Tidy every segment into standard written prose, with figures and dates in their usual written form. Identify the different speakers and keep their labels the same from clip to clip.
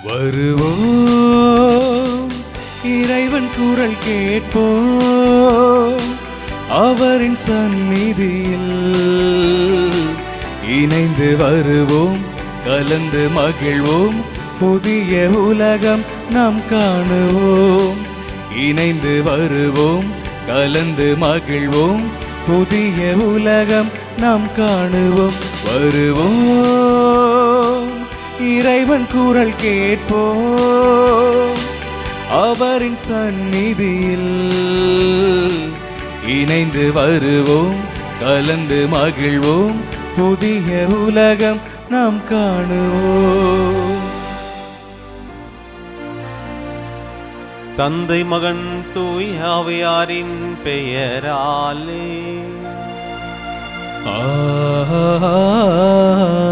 Speaker 1: வருவோம் இறைவன் குரல் கேட்போம், அவரின் சந்நிதியில் இணைந்து வருவோம், கலந்து மகிழ்வோம், புதிய உலகம் நாம் காணுவோம். இணைந்து வருவோம், கலந்து மகிழ்வோம், புதிய உலகம் நாம் காணுவோம். வருவோம் இறைவன் குரல் கேட்போம், அவரின் சந்நிதியில் இணைந்து வருவோம், கலந்து மகிழ்வோம், புதிய உலகம் நாம் காணுவோம்.
Speaker 2: தந்தை மகன் தூய் ஆவியாரின் பெயராலே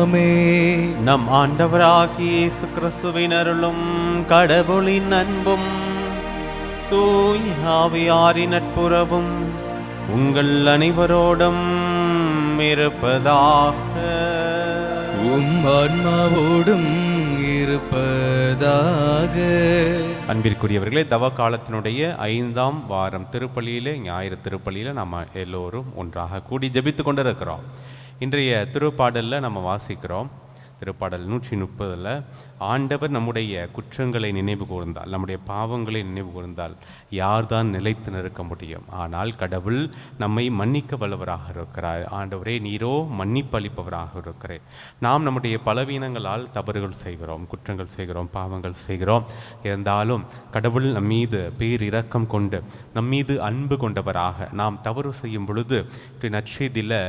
Speaker 1: ஆமென்.
Speaker 2: நம் ஆண்டவராகிய இயேசு கிறிஸ்துவின் அருளும் கடவுளின் அன்பும் தூய் ஆவியாரின் நட்புறவும் உங்கள் அனைவரோடும் இருப்பதாக.
Speaker 1: உம் ஆன்மாவோடும் இருப்பதாக.
Speaker 2: அன்பிற்குரியவர்களே, தவ காலத்தினுடைய 5ஆம் வாரம் திருப்பலியிலே, ஞாயிறு திருப்பலியில் நம்ம எல்லோரும் ஒன்றாக கூடி ஜெபித்து கொண்டிருக்கிறோம். இன்றைய திருப்பாடலில் நம்ம வாசிக்கிறோம், திருப்பாடல் 130 ஆண்டவர் நம்முடைய குற்றங்களை நினைவு கூர்ந்தால், நம்முடைய பாவங்களை நினைவு கூர்ந்தால் யார்தான் நிலைத்து நிற்க முடியும்? ஆனால் கடவுள் நம்மை மன்னிக்க வல்லவராக இருக்கிறார். ஆண்டவரே, நீரோ மன்னிப்பு அளிப்பவராக இருக்கிறேன். நாம் நம்முடைய பலவீனங்களால் தவறுகள் செய்கிறோம், குற்றங்கள் செய்கிறோம், பாவங்கள் செய்கிறோம். இருந்தாலும் கடவுள் நம் மீது பேர் இரக்கம் கொண்டு நம் மீது அன்பு கொண்டவராக, நாம் தவறு செய்யும் பொழுது நற்செய்தியில்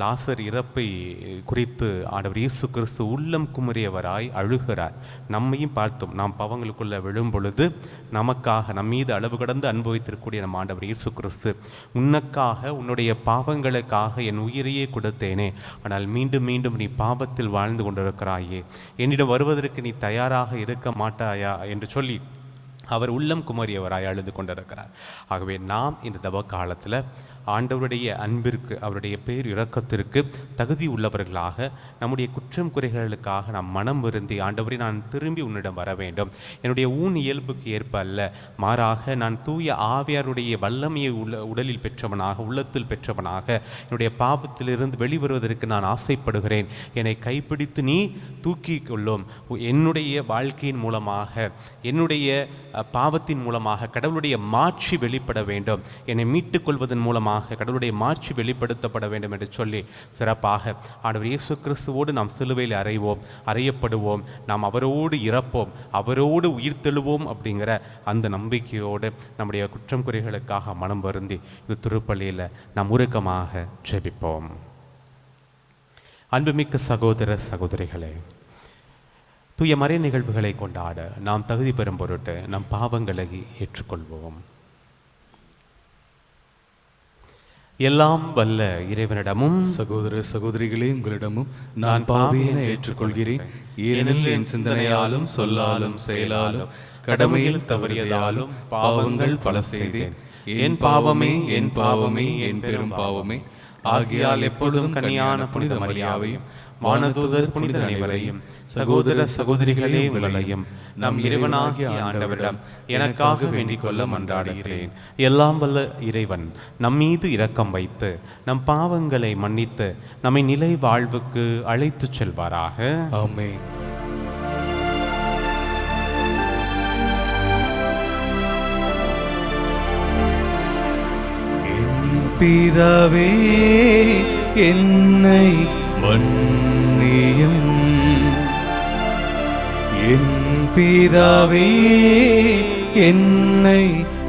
Speaker 2: லாசர் இறப்பை குறித்து ஆண்டவர் இயேசு கிறிஸ்து உள்ளம் குமுறியவராய் அழுகிறார். நம்மையும் பார்த்தும் நாம் பாவங்களுக்குள்ள விழும் பொழுது நமக்காக நம் மீது அளவு கடந்து அனுபவித்திருக்கக்கூடிய நம் ஆண்டவர் இயேசு கிறிஸ்து, உனக்காக, உன்னுடைய பாவங்களுக்காக என் உயிரையே கொடுத்தேனே, ஆனால் மீண்டும் மீண்டும் நீ பாவத்தில் வாழ்ந்து கொண்டிருக்கிறாயே, என்னிடம் வருவதற்கு நீ தயாராக இருக்க மாட்டாயா என்று சொல்லி அவர் உள்ளம் குமரியவராய் அழுது கொண்டிருக்கிறார். ஆகவே நாம் இந்த தவ காலத்தில் ஆண்டவருடைய அன்பிற்கு, அவருடைய பேர் இரக்கத்திற்கு தகுதி உள்ளவர்களாக, நம்முடைய குற்றம் குறைகளுக்காக நாம் மனம் வருந்தி, ஆண்டவரை நான் திரும்பி உன்னிடம் வர வேண்டும், என்னுடைய ஊன் இயல்புக்கு ஏற்ப அல்ல, மாறாக நான் தூய ஆவியாருடைய வல்லமையை உடலில் பெற்றவனாக, உள்ளத்தில் பெற்றவனாக, என்னுடைய பாவத்திலிருந்து வெளிவருவதற்கு நான் ஆசைப்படுகிறேன், என்னை கைப்பிடித்து நீ தூக்கி கொள்ளும், என்னுடைய வாழ்க்கையின் மூலமாக, என்னுடைய பாவத்தின் மூலமாக கடவுளுடைய மாட்சி வெளிப்பட வேண்டும், என்னை மீட்டுக் கொள்வதன் மூலமாக கடவுளுடைய மாட்சி வெளிப்படுத்தப்பட வேண்டும் என்று சொல்லி சிறப்பாக ஆண்டவர் இயேசு கிறிஸ்துவோடு நாம் சிலுவையில் அறையப்படுவோம், நாம் அவரோடு இறப்போம், அவரோடு உயிர் தெழுவோம் அப்படிங்கிற அந்த நம்பிக்கையோடு நம்முடைய குற்றம் குறைகளுக்காக மனம் வருந்தி இந்த திருப்பலியில் நாம் உருக்கமாக ஜெபிப்போம். அன்புமிக்க சகோதர சகோதரிகளே, தூய மறை நிகழ்வுகளை கொண்டாட நாம் தகுதி பெறும் பொருட்டு நம் பாவங்களை ஏற்றுக்கொள்வோம். எல்லாம் வல்ல இறைவனிடமும்
Speaker 1: சகோதர சகோதரிகளே, உங்களிடமும் நான் பாவியென ஏற்றுக்கொள்கிறேன். ஏனெனில் என் சிந்தனையாலும் சொல்லாலும் செயலாலும் கடமையில் தவறியதாலும் பாவங்கள் பல செய்தேன். என் பாவமே, என் பாவமே, என் பெரும் பாவமே. ஆகையால் எப்பொழுதும் கன்னியான புனித மரியாவையும் வானதூதர் புனித அனைவரையும் சகோதர சகோதரிகளே உங்களையும் நம் இறைவனாகிய ஆண்டவரிடம் எனக்காக வேண்டிக் கொள்ள மன்றாடுகிறேன். எல்லாம் வல்ல இறைவன் நம் மீது இரக்கம் வைத்து நம் பாவங்களை மன்னித்து நம்மை நிலை வாழ்வுக்கு அழைத்துச் செல்வாராக. ஆமென். என் பிதாவே, என்னை மன்னியும். என் பிதாவே, என்னை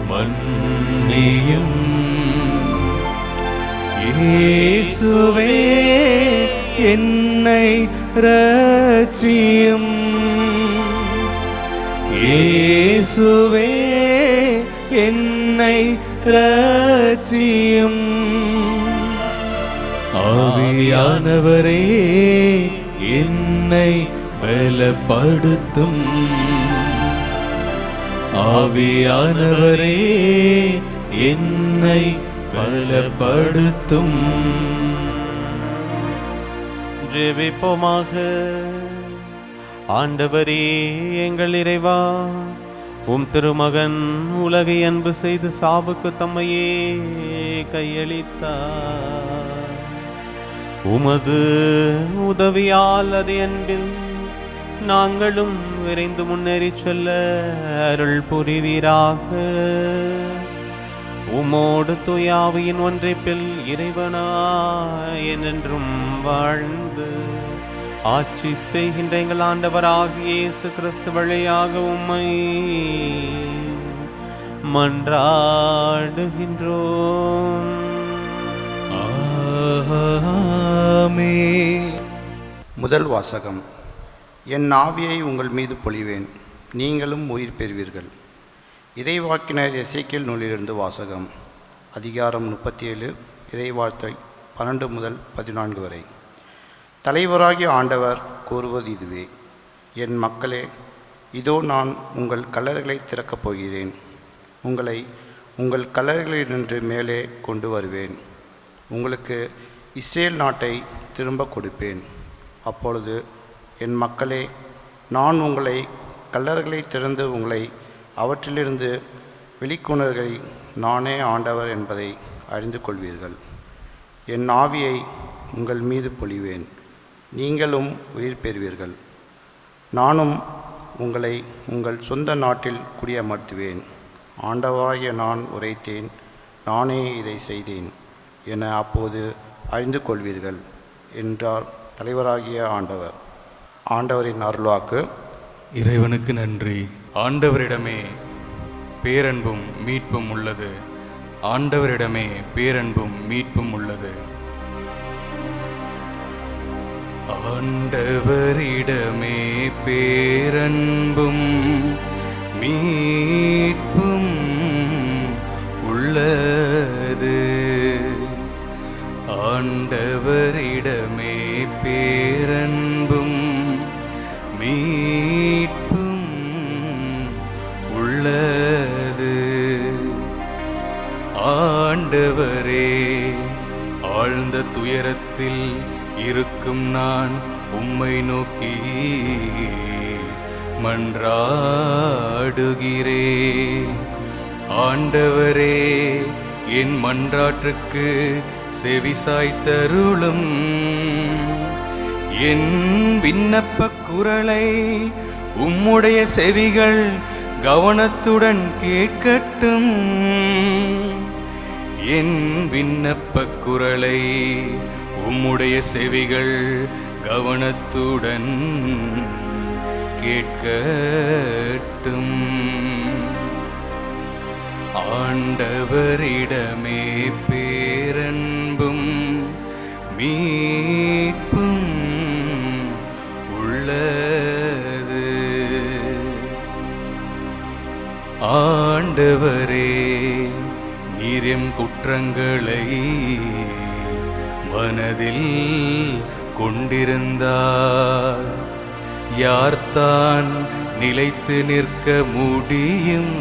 Speaker 1: மன்னியும். இயேசுவே, என்னை இரட்சியும். இயேசுவே, என்னை இரட்சியும். ஆவியானவரே, என்னை பலப்படுத்தும். ஆவியானவரே, என்னை பலப்படுத்தும்.
Speaker 2: ஜெபிப்போமாக. ஆண்டவரே எங்கள் இறைவா, உம் திருமகன் உலகை அன்பு செய்து சாவுக்கு தம்மையே கையளித்தார். உமது உதவியால் அது அன்பில் நாங்களும் விரைந்து முன்னேறி செல்ல அருள் புரிவீராக. உமோடு தூயாவியின் ஒன்றைப்பில் இறைவனாய் என்றென்றும் வாழ்ந்து ஆட்சி செய்கின்ற எங்கள் ஆண்டவராகிய இயேசு கிறிஸ்து வழியாக உம்மை மன்றாடுகின்றோம்.
Speaker 1: ஆமென்.
Speaker 3: முதல் வாசகம். என் ஆவியை உங்கள் மீது பொழிவேன், நீங்களும் உயிர் பெறுவீர்கள். இறைவாக்கினர் எசேக்கியேல் நூலிலிருந்து வாசகம். அதிகாரம் 37, இறைவார்த்தை 12 முதல் 14 வரை. தலைவராகிய ஆண்டவர் கூறுவது இதுவே: என் மக்களே, இதோ நான் உங்கள் கல்லறைகளை திறக்கப் போகிறேன். உங்களை உங்கள் கல்லறைகளினின்று மேலே கொண்டு வருவேன். உங்களுக்கு இஸ்ரேல் நாட்டை திரும்ப கொடுப்பேன். அப்பொழுது என் மக்களே, நான் உங்களை கல்லறைகளை திறந்து உங்களை அவற்றிலிருந்து வெளிக்கொணர்களை நானே ஆண்டவர் என்பதை அறிந்து கொள்வீர்கள். என் ஆவியை உங்கள் மீது பொழிவேன், நீங்களும் உயிர் பெறுவீர்கள். நானும் உங்களை உங்கள் சொந்த நாட்டில் குடியமர்த்துவேன். ஆண்டவராகிய நான் உரைத்தேன், நானே இதை செய்தேன் என அப்போது அறிந்து கொள்வீர்கள் என்றார் தலைவராகிய ஆண்டவர். ஆண்டவரின் அருள்வாக்கு.
Speaker 1: இறைவனுக்கு நன்றி. ஆண்டவரிடமே பேரன்பும் மீட்பும் உள்ளது. ஆண்டவரிடமே பேரன்பும் மீட்பும் உள்ளது. ஆண்டவரிடமே பேரன்பும் மீட்பும் உள்ளது. ஆண்டவரிடமே பேரன்பும் மீட்பும் உள்ளது. ஆண்டவரே, ஆழ்ந்த துயரத்தில் இருக்கும் நான் உம்மை நோக்கி மன்றாடுகிறேன். ஆண்டவரே, என் மன்றாட்டுக்கு செவிசாய்த்தருளும். என் விண்ணப்பக் குரலை உம்முடைய செவிகள் கவனத்துடன் கேட்கட்டும். என் விண்ணப்பக் குரலை உம்முடைய செவிகள் கவனத்துடன் கேட்கட்டும். ஆண்டவரிடமே பேரன்பும் மீட்பும் உள்ளது. ஆண்டவரே, நீரின் குற்றங்களை மனதில் கொண்டிருந்தார் யார்தான் நிலைத்து நிற்க முடியும்?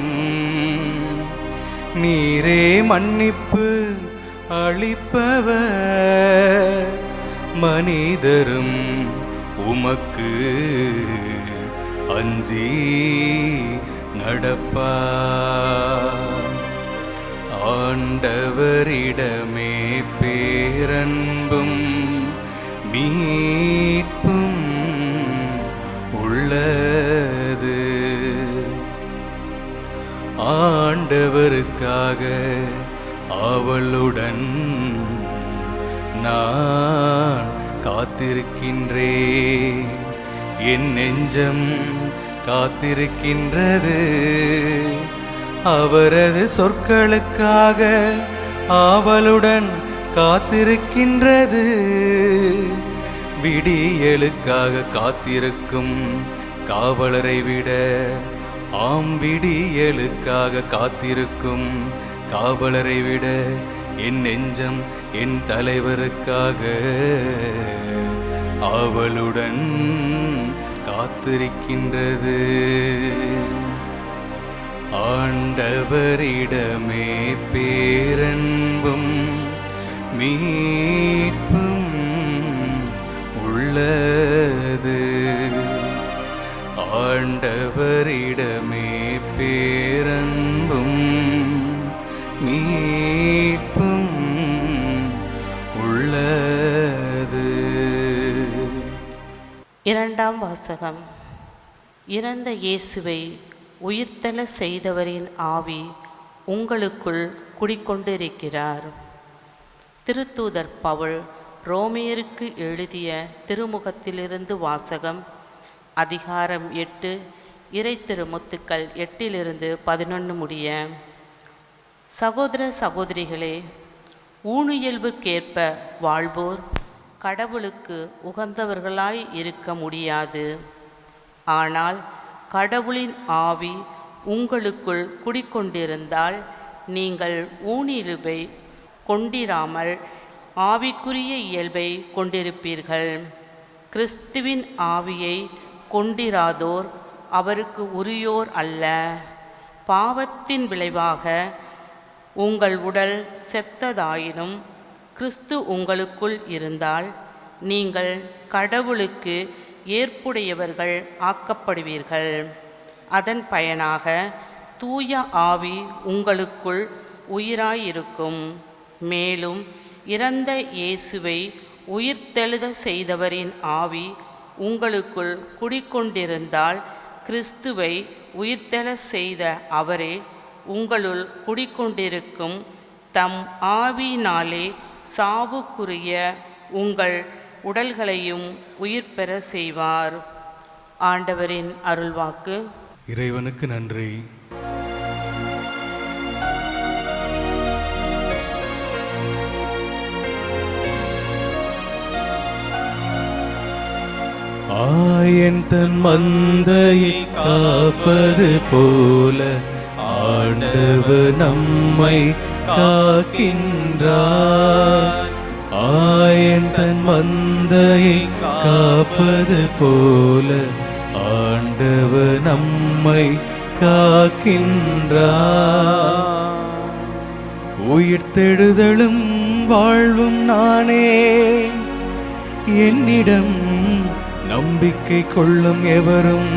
Speaker 1: நீரே மன்னிப்பு அளிப்பவர், மனிதரும் உமக்கு அஞ்சி நடப்பார். ஆண்டவரிடமே பேரன்பும் மீட்பும் உள்ளது. ஆண்டவருக்காக ஆவலுடன் நான் காத்திருக்கின்றேன். என் நெஞ்சம் காத்திருக்கின்றது. அவரது சொற்களுக்காக ஆவலுடன் காத்திருக்கின்றது. விடியலுக்காக காத்திருக்கும் காவலரை விட, ஆம், விடியலுக்காக காத்திருக்கும் காவலரை விட என் நெஞ்சம் என் தலைவருக்காக ஆவலுடன் காத்திருக்கின்றது. ஆண்டவரிடமே பேரன்பும் மீட்பும் உள்ளது. ஆண்டவரிடமே பேரன்பும் மீட்பும் உள்ளது.
Speaker 4: இரண்டாம் வாசகம். இறந்த இயேசுவை உயிர்த்தெழ செய்தவரின் ஆவி உங்களுக்குள் குடிக்கொண்டிருக்கிறார். திருத்தூதர் பவுல் ரோமியருக்கு எழுதிய திருமுகத்திலிருந்து வாசகம். அதிகாரம் 8, இறை திருமுத்துக்கள் 8-11 முடிய. சகோதர சகோதரிகளே, ஊனியல்புக்கேற்ப வாழ்வோர் கடவுளுக்கு உகந்தவர்களாய் இருக்க முடியாது. ஆனால் கடவுளின் ஆவி உங்களுக்குள் குடிக்கொண்டிருந்தால் நீங்கள் ஊனியல்பை கொண்டிராமல் ஆவிக்குரிய இயல்பை கொண்டிருப்பீர்கள். கிறிஸ்துவின் ஆவியை கொண்டிராதோர் அவருக்கு உரியோர் அல்ல. பாவத்தின் விளைவாக உங்கள் உடல் செத்ததாயினும் கிறிஸ்து உங்களுக்குள் இருந்தால் நீங்கள் கடவுளுக்கு ஏற்புடையவர்கள் ஆக்கப்படுவீர்கள். அதன் பயனாக தூய ஆவி உங்களுக்குள் உயிராயிருக்கும். மேலும் இறந்த இயேசுவை உயிர்த்தெழுத செய்தவரின் ஆவி உங்களுக்குள் குடிக்கொண்டிருந்தால் கிறிஸ்துவை உயிர்த்தெழ செய்த அவரே உங்களுள் குடிக்கொண்டிருக்கும் தம் ஆவியினாலே சாவுக்குரிய உங்கள் உடல்களையும் உயிர் பெற செய்வார். ஆண்டவரின் அருள்வாக்கு.
Speaker 1: இறைவனுக்கு நன்றி. ஆயன் தன் மந்தையை காப்பது போல ஆண்டவர் நம்மை காக்கின்றார். ஆயன் தன் மந்தையை காப்பது போல ஆண்டவர் நம்மை காக்கின்றார். உயிர்த்தெழுதலும் வாழ்வும் நானே, என்னிடம் நம்பிக்கை கொள்ளும் எவரும்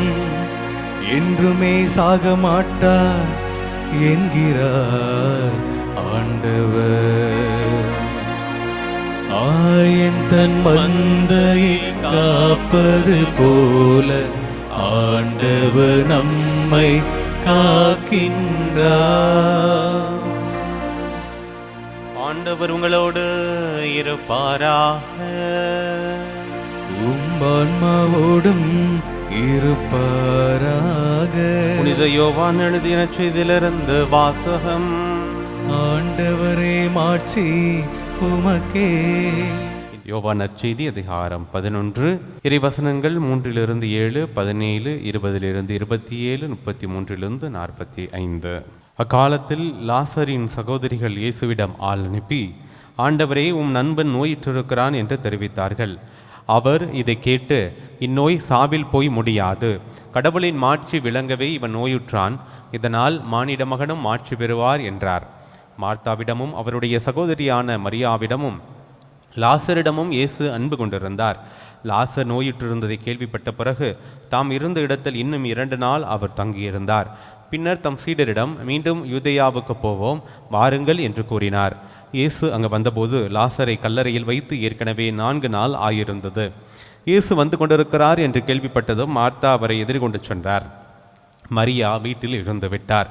Speaker 1: என்றுமே சாக மாட்டார் என்கிறார் ஆண்டவர். ஆயன் தன் மந்தையை காப்பது போல ஆண்டவர் நம்மை காக்கின்றார்.
Speaker 2: ஆண்டவர் உங்களோடு இருப்பாராக.
Speaker 1: ஆன்மாவோடும் இருப்பாராக.
Speaker 2: புனித யோவான் எழுதிய நற்செய்தியிலிருந்து வாசகம்.
Speaker 1: ஆண்டவரே மாட்சி உமக்கே.
Speaker 2: யோவான் நற்செய்தி அதிகாரம் 11 இறைவசனங்கள் 3-7, 17, 20-27, 33-45. அக்காலத்தில் லாசரின் சகோதரிகள் இயேசுவிடம் ஆள் அனுப்பி, ஆண்டவரே, உம் நண்பன் நோயிற்றிருக்கிறான் என்று தெரிவித்தார்கள். அவர் இதை கேட்டு, இந்நோய் சாவில் போய் முடியாது, கடவுளின் மாட்சி விளங்கவே இவன் நோயுற்றான், இதனால் மானிட மகனும் மாட்சி பெறுவார் என்றார். மார்த்தாவிடமும் அவருடைய சகோதரியான மரியாவிடமும் லாசரிடமும் இயேசு அன்பு கொண்டிருந்தார். லாசர் நோயுற்றிருந்ததை கேள்விப்பட்ட பிறகு தாம் இருந்த இடத்தில் இன்னும் 2 நாள் அவர் தங்கியிருந்தார். பின்னர் தம் சீடரிடம், மீண்டும் யூதேயாவுக்கு போவோம், வாருங்கள் என்று கூறினார். இயேசு அங்கு வந்தபோது லாசரை கல்லறையில் வைத்து ஏற்கனவே 4 நாள் ஆயிருந்தது. இயேசு வந்து கொண்டிருக்கிறார் என்று கேள்விப்பட்டதும் மார்த்தா அவரை எதிர்கொண்டு சென்றார். மரியா வீட்டில் இருந்து விட்டார்.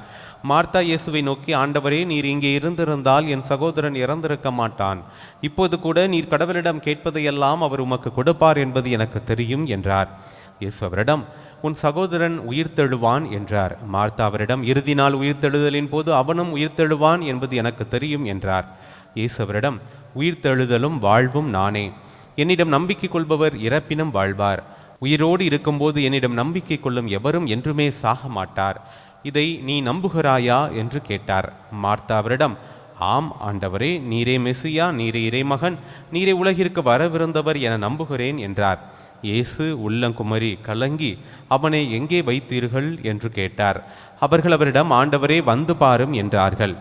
Speaker 2: மார்த்தா இயேசுவை நோக்கி, ஆண்டவரே, நீர் இங்கே இருந்திருந்தால் என் சகோதரன் இறந்திருக்க மாட்டான். இப்போது கூட நீர் கடவுளிடம் கேட்பதையெல்லாம் அவர் உமக்கு கொடுப்பார் என்பது எனக்கு தெரியும் என்றார். இயேசு அவரிடம், உன் சகோதரன் உயிர்த்தெழுவான் என்றார். மார்த்தா அவரிடம், இறுதி நாள் உயிர்த்தெழுதலின் போது அவனும் உயிர்த்தெழுவான் என்பது எனக்கு தெரியும் என்றார். இயேசு அவரிடம், உயிர்த்தெழுதலும் வாழ்வும் நானே. என்னிடம் நம்பிக்கை கொள்பவர் இறப்பினும் வாழ்வார். உயிரோடு இருக்கும்போது என்னிடம் நம்பிக்கை கொள்ளும் எவரும் என்றுமே சாக மாட்டார். இதை நீ நம்புகிறாயா என்று கேட்டார். மார்த்தா அவரிடம், ஆம் ஆண்டவரே, நீரே மெசியா, நீரே இறைமகன், நீரே உலகிற்கு வரவிருந்தவர் என நம்புகிறேன் என்றார். இயேசு உள்ளங்குமரி கலங்கி, அவனை எங்கே வைத்தீர்கள் என்று கேட்டார். அவர்கள் அவரிடம், ஆண்டவரே, வந்து பாரும் என்றார்கள்.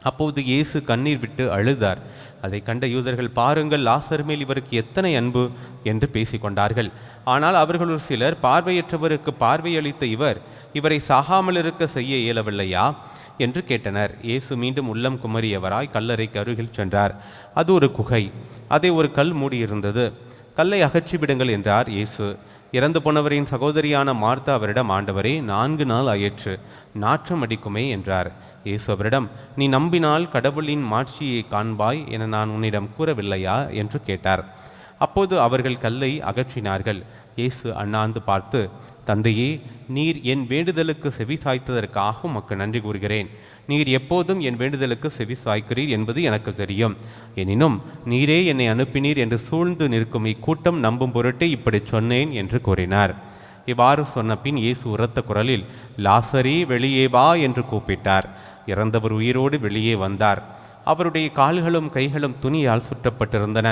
Speaker 2: அப்போது இயேசு கண்ணீர் விட்டு அழுதார். அதை கண்ட யூதர்கள், பாருங்கள், லாசர் மேல் இவருக்கு எத்தனை அன்பு என்று பேசிக்கொண்டார்கள். ஆனால் அவர்களுள் சிலர், பார்வையற்றவருக்கு பார்வையளித்த இவரை சாகாமல் இருக்க செய்ய இயலவில்லையா என்று கேட்டனர். இயேசு மீண்டும் உள்ளம் குமரியவராய் கல்லறைக்கு அருகில் சென்றார். அது ஒரு குகை, அதை ஒரு கல் மூடியிருந்தது. கல்லை அகற்றிவிடுங்கள் என்றார் இயேசு. இறந்து போனவரின் சகோதரியான மார்த்தா அவரிடம், ஆண்டவரே, 4 நாள் ஆயிற்று, நாற்றம் அடிக்குமே என்றார். இயேசு அவரிடம், நீ நம்பினால் கடவுளின் மாட்சியை காண்பாய் என நான் உன்னிடம் கூறவில்லையா என்று கேட்டார். அப்போது அவர்கள் கல்லை அகற்றினார்கள். இயேசு அண்ணாந்து பார்த்து, தந்தையே, நீர் என் வேண்டுதலுக்கு செவி சாய்த்ததற்காக உமக்கு நன்றி கூறுகிறேன். நீர் எப்போதும் என் வேண்டுதலுக்கு செவி சாய்க்கிறீர் என்பது எனக்கு தெரியும். எனினும் நீரே என்னை அனுப்பினீர் என்று சூழ்ந்து நிற்கும் இக்கூட்டம் நம்பும் பொருட்டே இப்படி சொன்னேன் என்று கூறினார். இவ்வாறு சொன்ன பின் இயேசு உரத்த குரலில், லாசரே, வெளியே வா என்று கூப்பிட்டார். இறந்தவர் உயிரோடு வெளியே வந்தார். அவருடைய கால்களும் கைகளும் துணியால் சுற்றப்பட்டிருந்தன.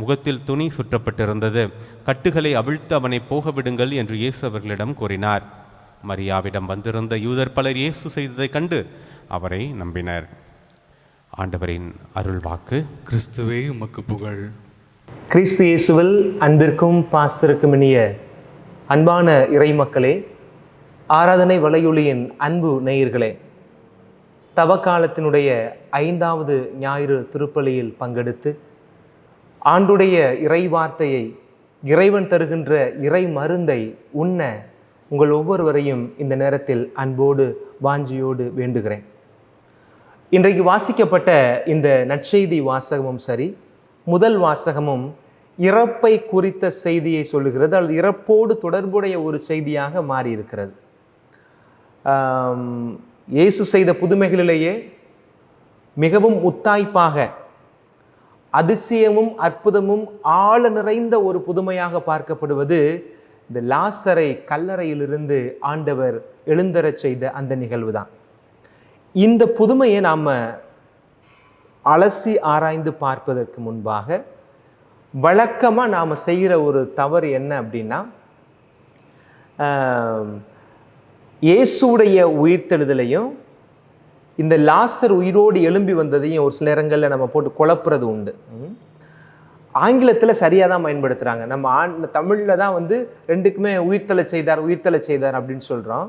Speaker 2: முகத்தில் துணி சுற்றப்பட்டிருந்தது. கட்டுகளை அவிழ்த்து அவனை போக விடுங்கள் என்று இயேசு அவர்களிடம் கூறினார். மரியாவிடம் வந்திருந்த யூதர் பலர் இயேசு செய்ததைக் கண்டு அவரை நம்பினர். ஆண்டவரின் அருள் வாக்கு.
Speaker 1: கிறிஸ்துவே உமக்கு புகழ்.
Speaker 5: கிறிஸ்து இயேசுவில் அன்பிற்கும் பாஸ்திற்கும் இனிய அன்பான இறைமக்களே, ஆராதனை வலையொலியின் அன்பு நேயர்களே, தவக்காலத்தினுடைய 5வது ஞாயிறு திருப்பலியில் பங்கெடுத்து ஆண்டுடைய இறை வார்த்தையை, இறைவன் தருகின்ற இறை மருந்தை உண்ண உங்கள் ஒவ்வொருவரையும் இந்த நேரத்தில் அன்போடு வாஞ்சியோடு வேண்டுகிறேன். இன்றைக்கு வாசிக்கப்பட்ட இந்த நற்செய்தி வாசகமும் சரி, முதல் வாசகமும் இறப்பை குறித்த செய்தியை சொல்லுகிறது. அது இறப்போடு தொடர்புடைய ஒரு செய்தியாக மாறியிருக்கிறது. இயேசு செய்த புதுமைகளிலேயே மிகவும் முத்தாய்ப்பாக அதிசயமும் அற்புதமும் ஆழ நிறைந்த ஒரு புதுமையாக பார்க்கப்படுவது இந்த லாசரை கல்லறையிலிருந்து ஆண்டவர் எழுந்தரச் செய்த அந்த நிகழ்வு தான். இந்த புதுமையை நாம் அலசி ஆராய்ந்து பார்ப்பதற்கு முன்பாக வழக்கமாக நாம் செய்கிற ஒரு தவறு என்ன அப்படின்னா, இயேசுடைய உயிர்த்தெழுதலையும் இந்த லாசர் உயிரோடு எழும்பி வந்ததையும் ஒரு சில நேரங்களில் நம்ம போட்டு குழப்புறது உண்டு. ஆங்கிலத்தில் சரியாக தான் பயன்படுத்துகிறாங்க. நம்ம தமிழில் தான் ரெண்டுக்குமே உயிர்த்தலை செய்தார் அப்படின்னு சொல்கிறோம்.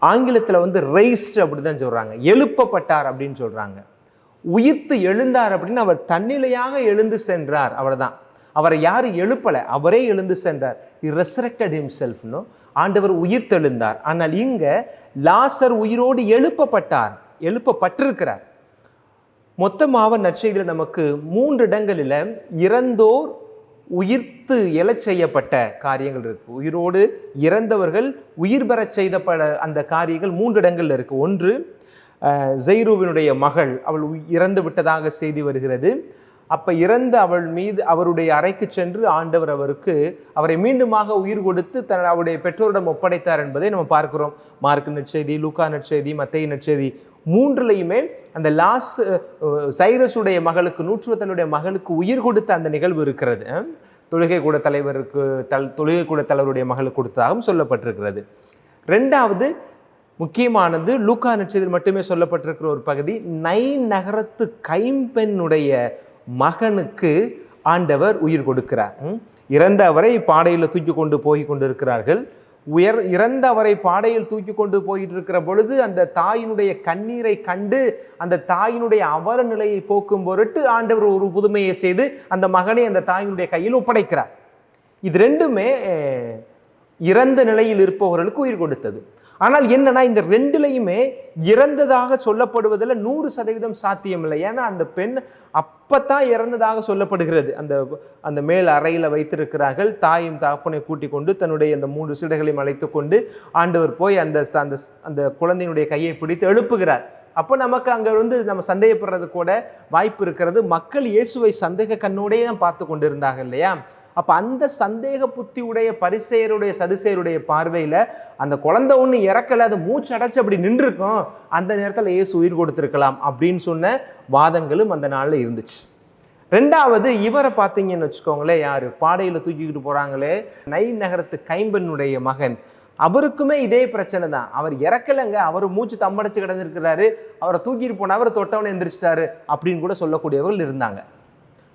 Speaker 5: ஆங்கிலத்தில் ரைஸ்டு அப்படி தான் சொல்கிறாங்க, எழுப்பப்பட்டார் அப்படின்னு சொல்கிறாங்க. உயிர்த்து எழுந்தார் அப்படின்னு அவர் தன்னிலையாக எழுந்து சென்றார், அவர் தான். அவரை யாரும் எழுப்பலை, அவரே எழுந்து சென்றார். He resurrected himself. ஆண்டவர் உயிர்த்தெழுந்தார். ஆனால் இங்கே லாசர் உயிரோடு எழுப்பப்பட்டிருக்கிறார். மொத்தமாக நற்செய்தியில் நமக்கு 3 இடங்களில் இறந்தோர் உயிர்த்து எழச் செய்யப்பட்ட காரியங்கள் இருக்கு. உயிரோடு இறந்தவர்கள் உயிர் பெறச் செய்தப்பட அந்த காரியங்கள் 3 இடங்களில் இருக்கு. ஒன்று, ஜெய்ரூவினுடைய மகள், அவள் இறந்து விட்டதாக செய்தி வருகிறது. அப்போ இறந்த அவள் மீது அவருடைய அறைக்கு சென்று ஆண்டவர் அவரை மீண்டுமாக உயிர் கொடுத்து அவருடைய பெற்றோரிடம் ஒப்படைத்தார் என்பதை நம்ம பார்க்கிறோம். மார்க்கு நற்செய்தி, லூக்கா நற்செய்தி, மத்தேயு நற்செய்தி 3லையுமே அந்த சைரஸுடைய மகளுக்கு, நூற்றுவத்தனுடைய மகளுக்கு உயிர் கொடுத்த அந்த நிகழ்வு இருக்கிறது. தொழுகை கூட தலைவருடைய மகளுக்கு கொடுத்ததாகவும் சொல்லப்பட்டிருக்கிறது. 2வது முக்கியமானது லூக்கா நற்செய்தியில் மட்டுமே சொல்லப்பட்டிருக்கிற ஒரு பகுதி, நைன் நகரத்து கைம்பெண்ணுடைய மகனுக்கு ஆண்டவர் உயிர் கொடுக்கிறார். இறந்த அவரை பாடையில் தூக்கி கொண்டு போய் கொண்டிருக்கிறார்கள். இறந்த அவரை பாடையில் தூக்கி கொண்டு போயிட்டு இருக்கிற பொழுது அந்த தாயினுடைய கண்ணீரை கண்டு அந்த தாயினுடைய அவல நிலையை போக்கும் பொருட்டு ஆண்டவர் ஒரு புதுமையை செய்து அந்த மகனை அந்த தாயினுடைய கையில் ஒப்படைக்கிறார். இது 2மே இறந்த நிலையில் இருப்பவர்களுக்கு உயிர் கொடுத்தது. ஆனால் என்னன்னா, இந்த 2லையுமே இறந்ததாக சொல்லப்படுவதில் 100% சாத்தியம் இல்லை. ஏன்னா அந்த பெண் அப்பத்தான் இறந்ததாக சொல்லப்படுகிறது. அந்த மேல் அறையில் வைத்திருக்கிறார்கள். தாயும் தகப்பனை கூட்டிக் கொண்டு தன்னுடைய அந்த 3 சீடர்களையும் அழைத்து கொண்டு ஆண்டவர் போய் அந்த குழந்தையினுடைய கையை பிடித்து எழுப்புகிறார். அப்போ நமக்கு அங்கே நம்ம சந்தேகப்படுறது கூட வாய்ப்பு இருக்கிறது. மக்கள் இயேசுவை சந்தேக கண்ணோடையே தான் பார்த்து கொண்டு இருந்தாங்க இல்லையா? அப்போ அந்த சந்தேக புத்தி உடைய பரிசேயருடைய சதுசேயருடைய பார்வையில் அந்த குழந்தை ஒன்று இறக்கலை, அது மூச்சு அடைச்சு அப்படி நின்றுருக்கும், அந்த நேரத்தில் இயேசு உயிர் கொடுத்துருக்கலாம் அப்படின்னு சொன்ன வாதங்களும் அந்த நாளில் இருந்துச்சு. 2வது, இவரை பார்த்தீங்கன்னு வச்சுக்கோங்களேன், யார் பாடையில் தூக்கிக்கிட்டு போகிறாங்களே, நைன் நகரத்து கைம்பெண்ணுடைய மகன், அவருக்குமே இதே பிரச்சனை தான். அவர் இறக்கலைங்க, அவர் மூச்சு தம்மடைச்சு கிடந்திருக்கிறாரு, அவரை தூக்கிட்டு போனவர் தொட்டவனை எந்திரிச்சிட்டாரு அப்படின்னு கூட சொல்லக்கூடியவர்கள் இருந்தாங்க.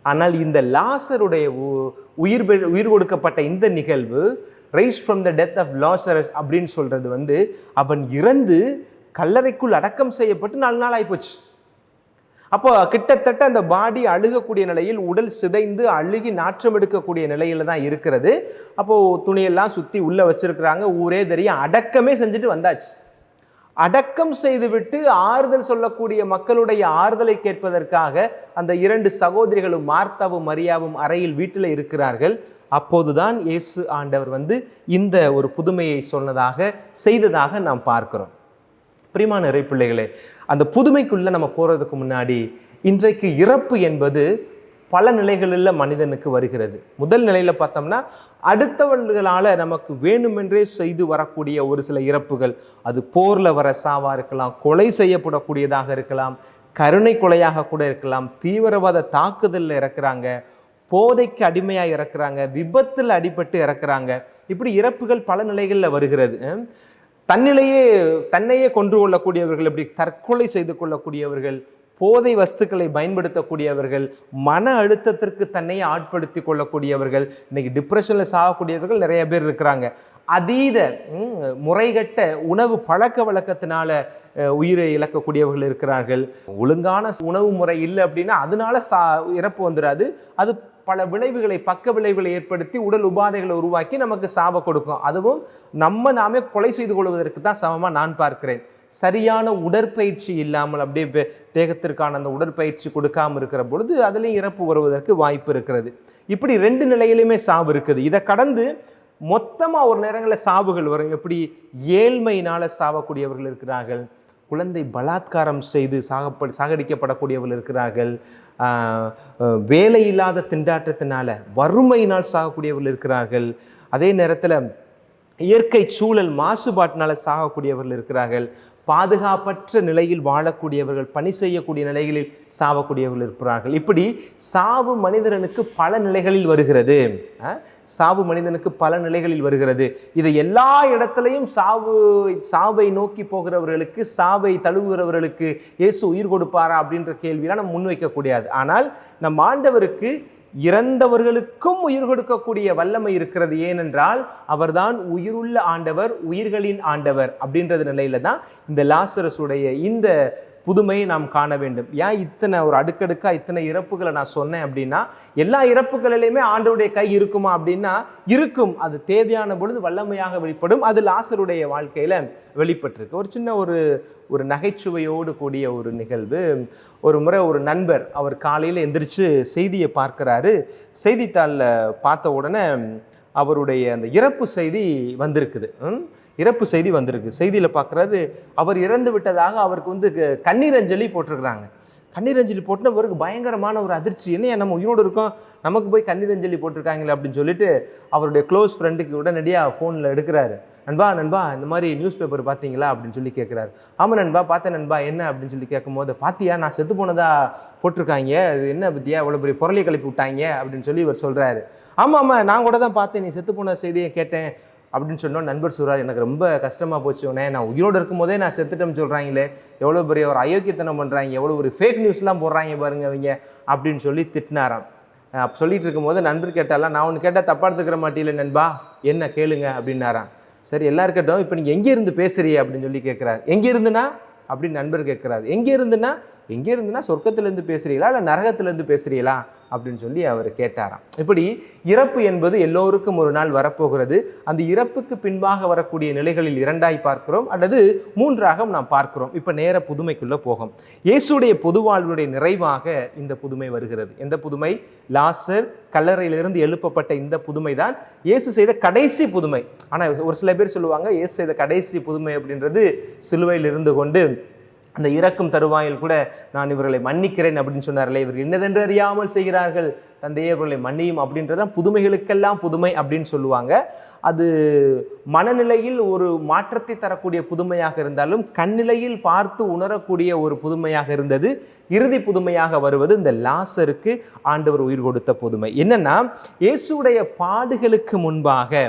Speaker 5: ஆனால் இந்த லாசருடைய உயிர் கொடுக்கப்பட்ட இந்த நிகழ்வு, rise from the death of Lazarus அப்படின்னு சொல்றது வந்து, அவன் இறந்து கல்லறைக்குள் அடக்கம் செய்யப்பட்டு 4 நாள் ஆயிப்போச்சு. அப்போ கிட்டத்தட்ட அந்த பாடி அழுகக்கூடிய நிலையில், உடல் சிதைந்து அழுகி நாற்றம் எடுக்கக்கூடிய நிலையில தான் இருக்கிறது. அப்போ துணியெல்லாம் சுத்தி உள்ள வச்சிருக்கிறாங்க, ஊரே தெரியும். அடக்கமே செஞ்சுட்டு வந்தாச்சு. அடக்கம் செய்துவிட்டு ஆறுதல் சொல்லக்கூடிய மக்களுடைய ஆறுதலை கேட்பதற்காக அந்த 2 சகோதரிகளும் மார்த்தாவும் மரியாவும் அறையில் வீட்டில் இருக்கிறார்கள். அப்போதுதான் இயேசு ஆண்டவர் வந்து இந்த ஒரு புதுமையை செய்ததாக நாம் பார்க்கிறோம். பிரியமான இறை பிள்ளைகளே, அந்த புதுமைக்குள்ள நம்ம போறதுக்கு முன்னாடி, இன்றைக்கு இறப்பு என்பது பல நிலைகளில் மனிதனுக்கு வருகிறது. முதல் நிலையில பார்த்தோம்னா, அடுத்தவர்களால் நமக்கு வேணுமென்றே செய்து வரக்கூடிய ஒரு சில இறப்புகள், அது போர்ல வர சாவா இருக்கலாம், கொலை செய்யப்படக்கூடியதாக இருக்கலாம், கருணை கொலையாக கூட இருக்கலாம், தீவிரவாத தாக்குதலில் இறக்குறாங்க, போதைக்கு அடிமையாக இறக்குறாங்க, விபத்தில் அடிபட்டு இறக்குறாங்க. இப்படி இறப்புகள் பல நிலைகளில் வருகிறது. தன்னையே கொன்று கொள்ளக்கூடியவர்கள், இப்படி தற்கொலை செய்து கொள்ளக்கூடியவர்கள், போதை வஸ்துக்களை பயன்படுத்தக்கூடியவர்கள், மன அழுத்தத்திற்கு தன்னையே ஆட்படுத்தி கொள்ளக்கூடியவர்கள், இன்னைக்கு டிப்ரெஷனில் சாகக்கூடியவர்கள் நிறைய பேர் இருக்கிறாங்க. அதீத முறைகட்ட உணவு பழக்க வழக்கத்தினால உயிரை இழக்கக்கூடியவர்கள் இருக்கிறார்கள். ஒழுங்கான உணவு முறை இல்லை அப்படின்னா அதனால இறப்பு வந்துடாது. அது பல விளைவுகளை, பக்க விளைவுகளை ஏற்படுத்தி உடல் உபாதைகளை உருவாக்கி நமக்கு சாப கொடுக்கும். அதுவும் நாமே கொலை செய்து கொள்வதற்கு தான் சமமாக நான் பார்க்கிறேன். சரியான உடற்பயிற்சி இல்லாமல் அப்படியே தேகத்திற்கான அந்த உடற்பயிற்சி கொடுக்காமல் இருக்கிற பொழுது அதுலேயும் இறப்பு வருவதற்கு வாய்ப்பு இருக்கிறது. இப்படி 2 நிலையிலுமே சாவு இருக்குது. இதை கடந்து மொத்தமாக ஒரு நேரங்களில் சாவுகள் வரும். எப்படி ஏழ்மையினால் சாவக்கூடியவர்கள் இருக்கிறார்கள், குழந்தை பலாத்காரம் செய்து சாகடிக்கப்படக்கூடியவர்கள் இருக்கிறார்கள், வேலை இல்லாத திண்டாட்டத்தினால வறுமையினால் சாகக்கூடியவர்கள் இருக்கிறார்கள், அதே நேரத்தில் இயற்கை சூழல் மாசுபாட்டினால சாகக்கூடியவர்கள் இருக்கிறார்கள், பாதுகாப்பற்ற நிலையில் வாழக்கூடியவர்கள், பணி செய்யக்கூடிய நிலைகளில் சாவக்கூடியவர்கள் இருக்கிறார்கள். இப்படி சாவு மனிதனுக்கு பல நிலைகளில் வருகிறது. இதை எல்லா இடத்துலையும் சாவை நோக்கி போகிறவர்களுக்கு, சாவை தழுவுகிறவர்களுக்கு இயேசு உயிர் கொடுப்பாரா அப்படின்ற கேள்வியெல்லாம் நம்ம முன்வைக்கக்கூடாது. ஆனால் நம் ஆண்டவருக்கு இறந்தவர்களுக்கும் உயிர் கொடுக்கக்கூடிய வல்லமை இருக்கிறது. ஏனென்றால் அவர்தான் உயிருள்ள ஆண்டவர், உயிர்களின் ஆண்டவர். அப்படின்றது நிலையில தான் இந்த லாசரஸுடைய இந்த புதுமையை நாம் காண வேண்டும். ஏன் இத்தனை ஒரு அடுக்கடுக்கா இத்தனை இறப்புகளை நான் சொன்னேன் அப்படின்னா, எல்லா இறப்புகளிலையுமே ஆண்டவருடைய கை இருக்குமா அப்படின்னா இருக்கும். அது தேவையான பொழுது வல்லமையாக வெளிப்படும். அது லாசருடைய வாழ்க்கையில வெளிப்பட்டிருக்கு. ஒரு சின்ன ஒரு நகைச்சுவையோடு கூடிய ஒரு நிகழ்வு. ஒரு முறை ஒரு நண்பர், அவர் காலையில் எந்திரிச்சு செய்தியை பார்க்கிறாரு. செய்தித்தாளில் பார்த்த உடனே அவருடைய அந்த இறப்பு செய்தி வந்திருக்குது. செய்தியில் பார்க்குறாரு, அவர் இறந்து விட்டதாக அவருக்கு கண்ணீர் அஞ்சலி போட்டிருக்கிறாங்க. கண்ணீர் அஞ்சலி போட்டுனவருக்கு பயங்கரமான ஒரு அதிர்ச்சி. என்னையா நம்ம உயிரோடு இருக்கோம், நமக்கு போய் கண்ணீர் அஞ்சலி போட்டிருக்காங்களே அப்படின்னு சொல்லிட்டு அவருடைய க்ளோஸ் ஃப்ரெண்டுக்கு உடனடியாக ஃபோனில் எடுக்கிறாரு. நண்பா இந்த மாதிரி நியூஸ் பேப்பர் பார்த்தீங்களா அப்படின்னு சொல்லி கேட்குறாரு. ஆமாம் நண்பா பார்த்தேன் நண்பா, என்ன அப்படின்னு சொல்லி கேட்கும்போது, பாத்தியா நான் செத்து போனதா போட்டிருக்காங்க, அது என்ன பத்தியா அவ்வளோ பெரிய பொருளை கிளப்பி விட்டாங்க அப்படின்னு சொல்லி இவர் சொல்கிறாரு. ஆமாம் நான் கூட தான் பார்த்தேன், நீ செத்து போன செய்தியை கேட்டேன் அப்படின்னு சொன்னோம். நண்பர் சொல்கிறார், எனக்கு ரொம்ப கஷ்டமாக போச்சு உடனே, நான் உயிரோடு இருக்கும் போதே நான் செத்துட்டேன்னு சொல்கிறாங்களே, எவ்வளோ பெரிய ஒரு அயோக்கியத்தனம் பண்ணுறாங்க, எவ்வளோ ஒரு ஃபேக் நியூஸ்லாம் போடுறாங்க பாருங்க அவங்க அப்படின்னு சொல்லி திட்டினாராம். அப்போ சொல்லிட்டு இருக்கும்போது நண்பர் கேட்டாலாம், நான் ஒன்று கேட்டால் தப்பாக எடுத்துக்கிற மாட்டேல நண்பா, என்ன கேளுங்க அப்படின்னாராம். சரி எல்லாம் இருக்கட்டும், இப்போ நீங்கள் எங்கே இருந்து பேசுறிய அப்படின்னு சொல்லி கேட்குறாரு. எங்கே இருந்துன்னா அப்படின்னு நண்பர் கேட்குறாரு. எங்கே இருந்துன்னா சொர்க்கத்திலேருந்து பேசுகிறீங்களா இல்லை நரகத்திலேருந்து பேசுகிறீங்களா அப்படின்னு சொல்லி அவர் கேட்டாராம். இப்படி இறப்பு என்பது எல்லோருக்கும் ஒரு நாள் வரப்போகிறது. அந்த இறப்புக்கு பின்பாக வரக்கூடிய நிலைகளில் 2ஆய் பார்க்கிறோம், அல்லது 3ஆக நாம் பார்க்கிறோம். இப்போ நேர புதுமைக்குள்ளே போகும். இயேசுடைய பொதுவாழ்வுடைய நிறைவாக இந்த புதுமை வருகிறது. எந்த புதுமை? லாசர் கல்லறையிலிருந்து எழுப்பப்பட்ட இந்த புதுமை தான் இயேசு செய்த கடைசி புதுமை. ஆனால் ஒரு சில பேர் சொல்லுவாங்க, இயேசு செய்த கடைசி புதுமை அப்படின்றது சிலுவையில் இருந்து கொண்டு அந்த இறக்கும் தருவாயில் கூட நான் இவர்களை மன்னிக்கிறேன் அப்படின்னு சொன்னார்களே, இவர்கள் என்னதென்று அறியாமல் செய்கிறார்கள், தந்தையே இவர்களை மன்னியும் அப்படின்றதான் புதுமைகளுக்கெல்லாம் புதுமை அப்படின்னு சொல்லுவாங்க. அது மனநிலையில் ஒரு மாற்றத்தை தரக்கூடிய புதுமையாக இருந்தாலும் கண்ணிலையில் பார்த்து உணரக்கூடிய ஒரு புதுமையாக இருந்தது. இறுதி புதுமையாக வருவது இந்த லாசருக்கு ஆண்டவர் உயிர் கொடுத்த புதுமை. என்னன்னா, இயேசுடைய பாடுகளுக்கு முன்பாக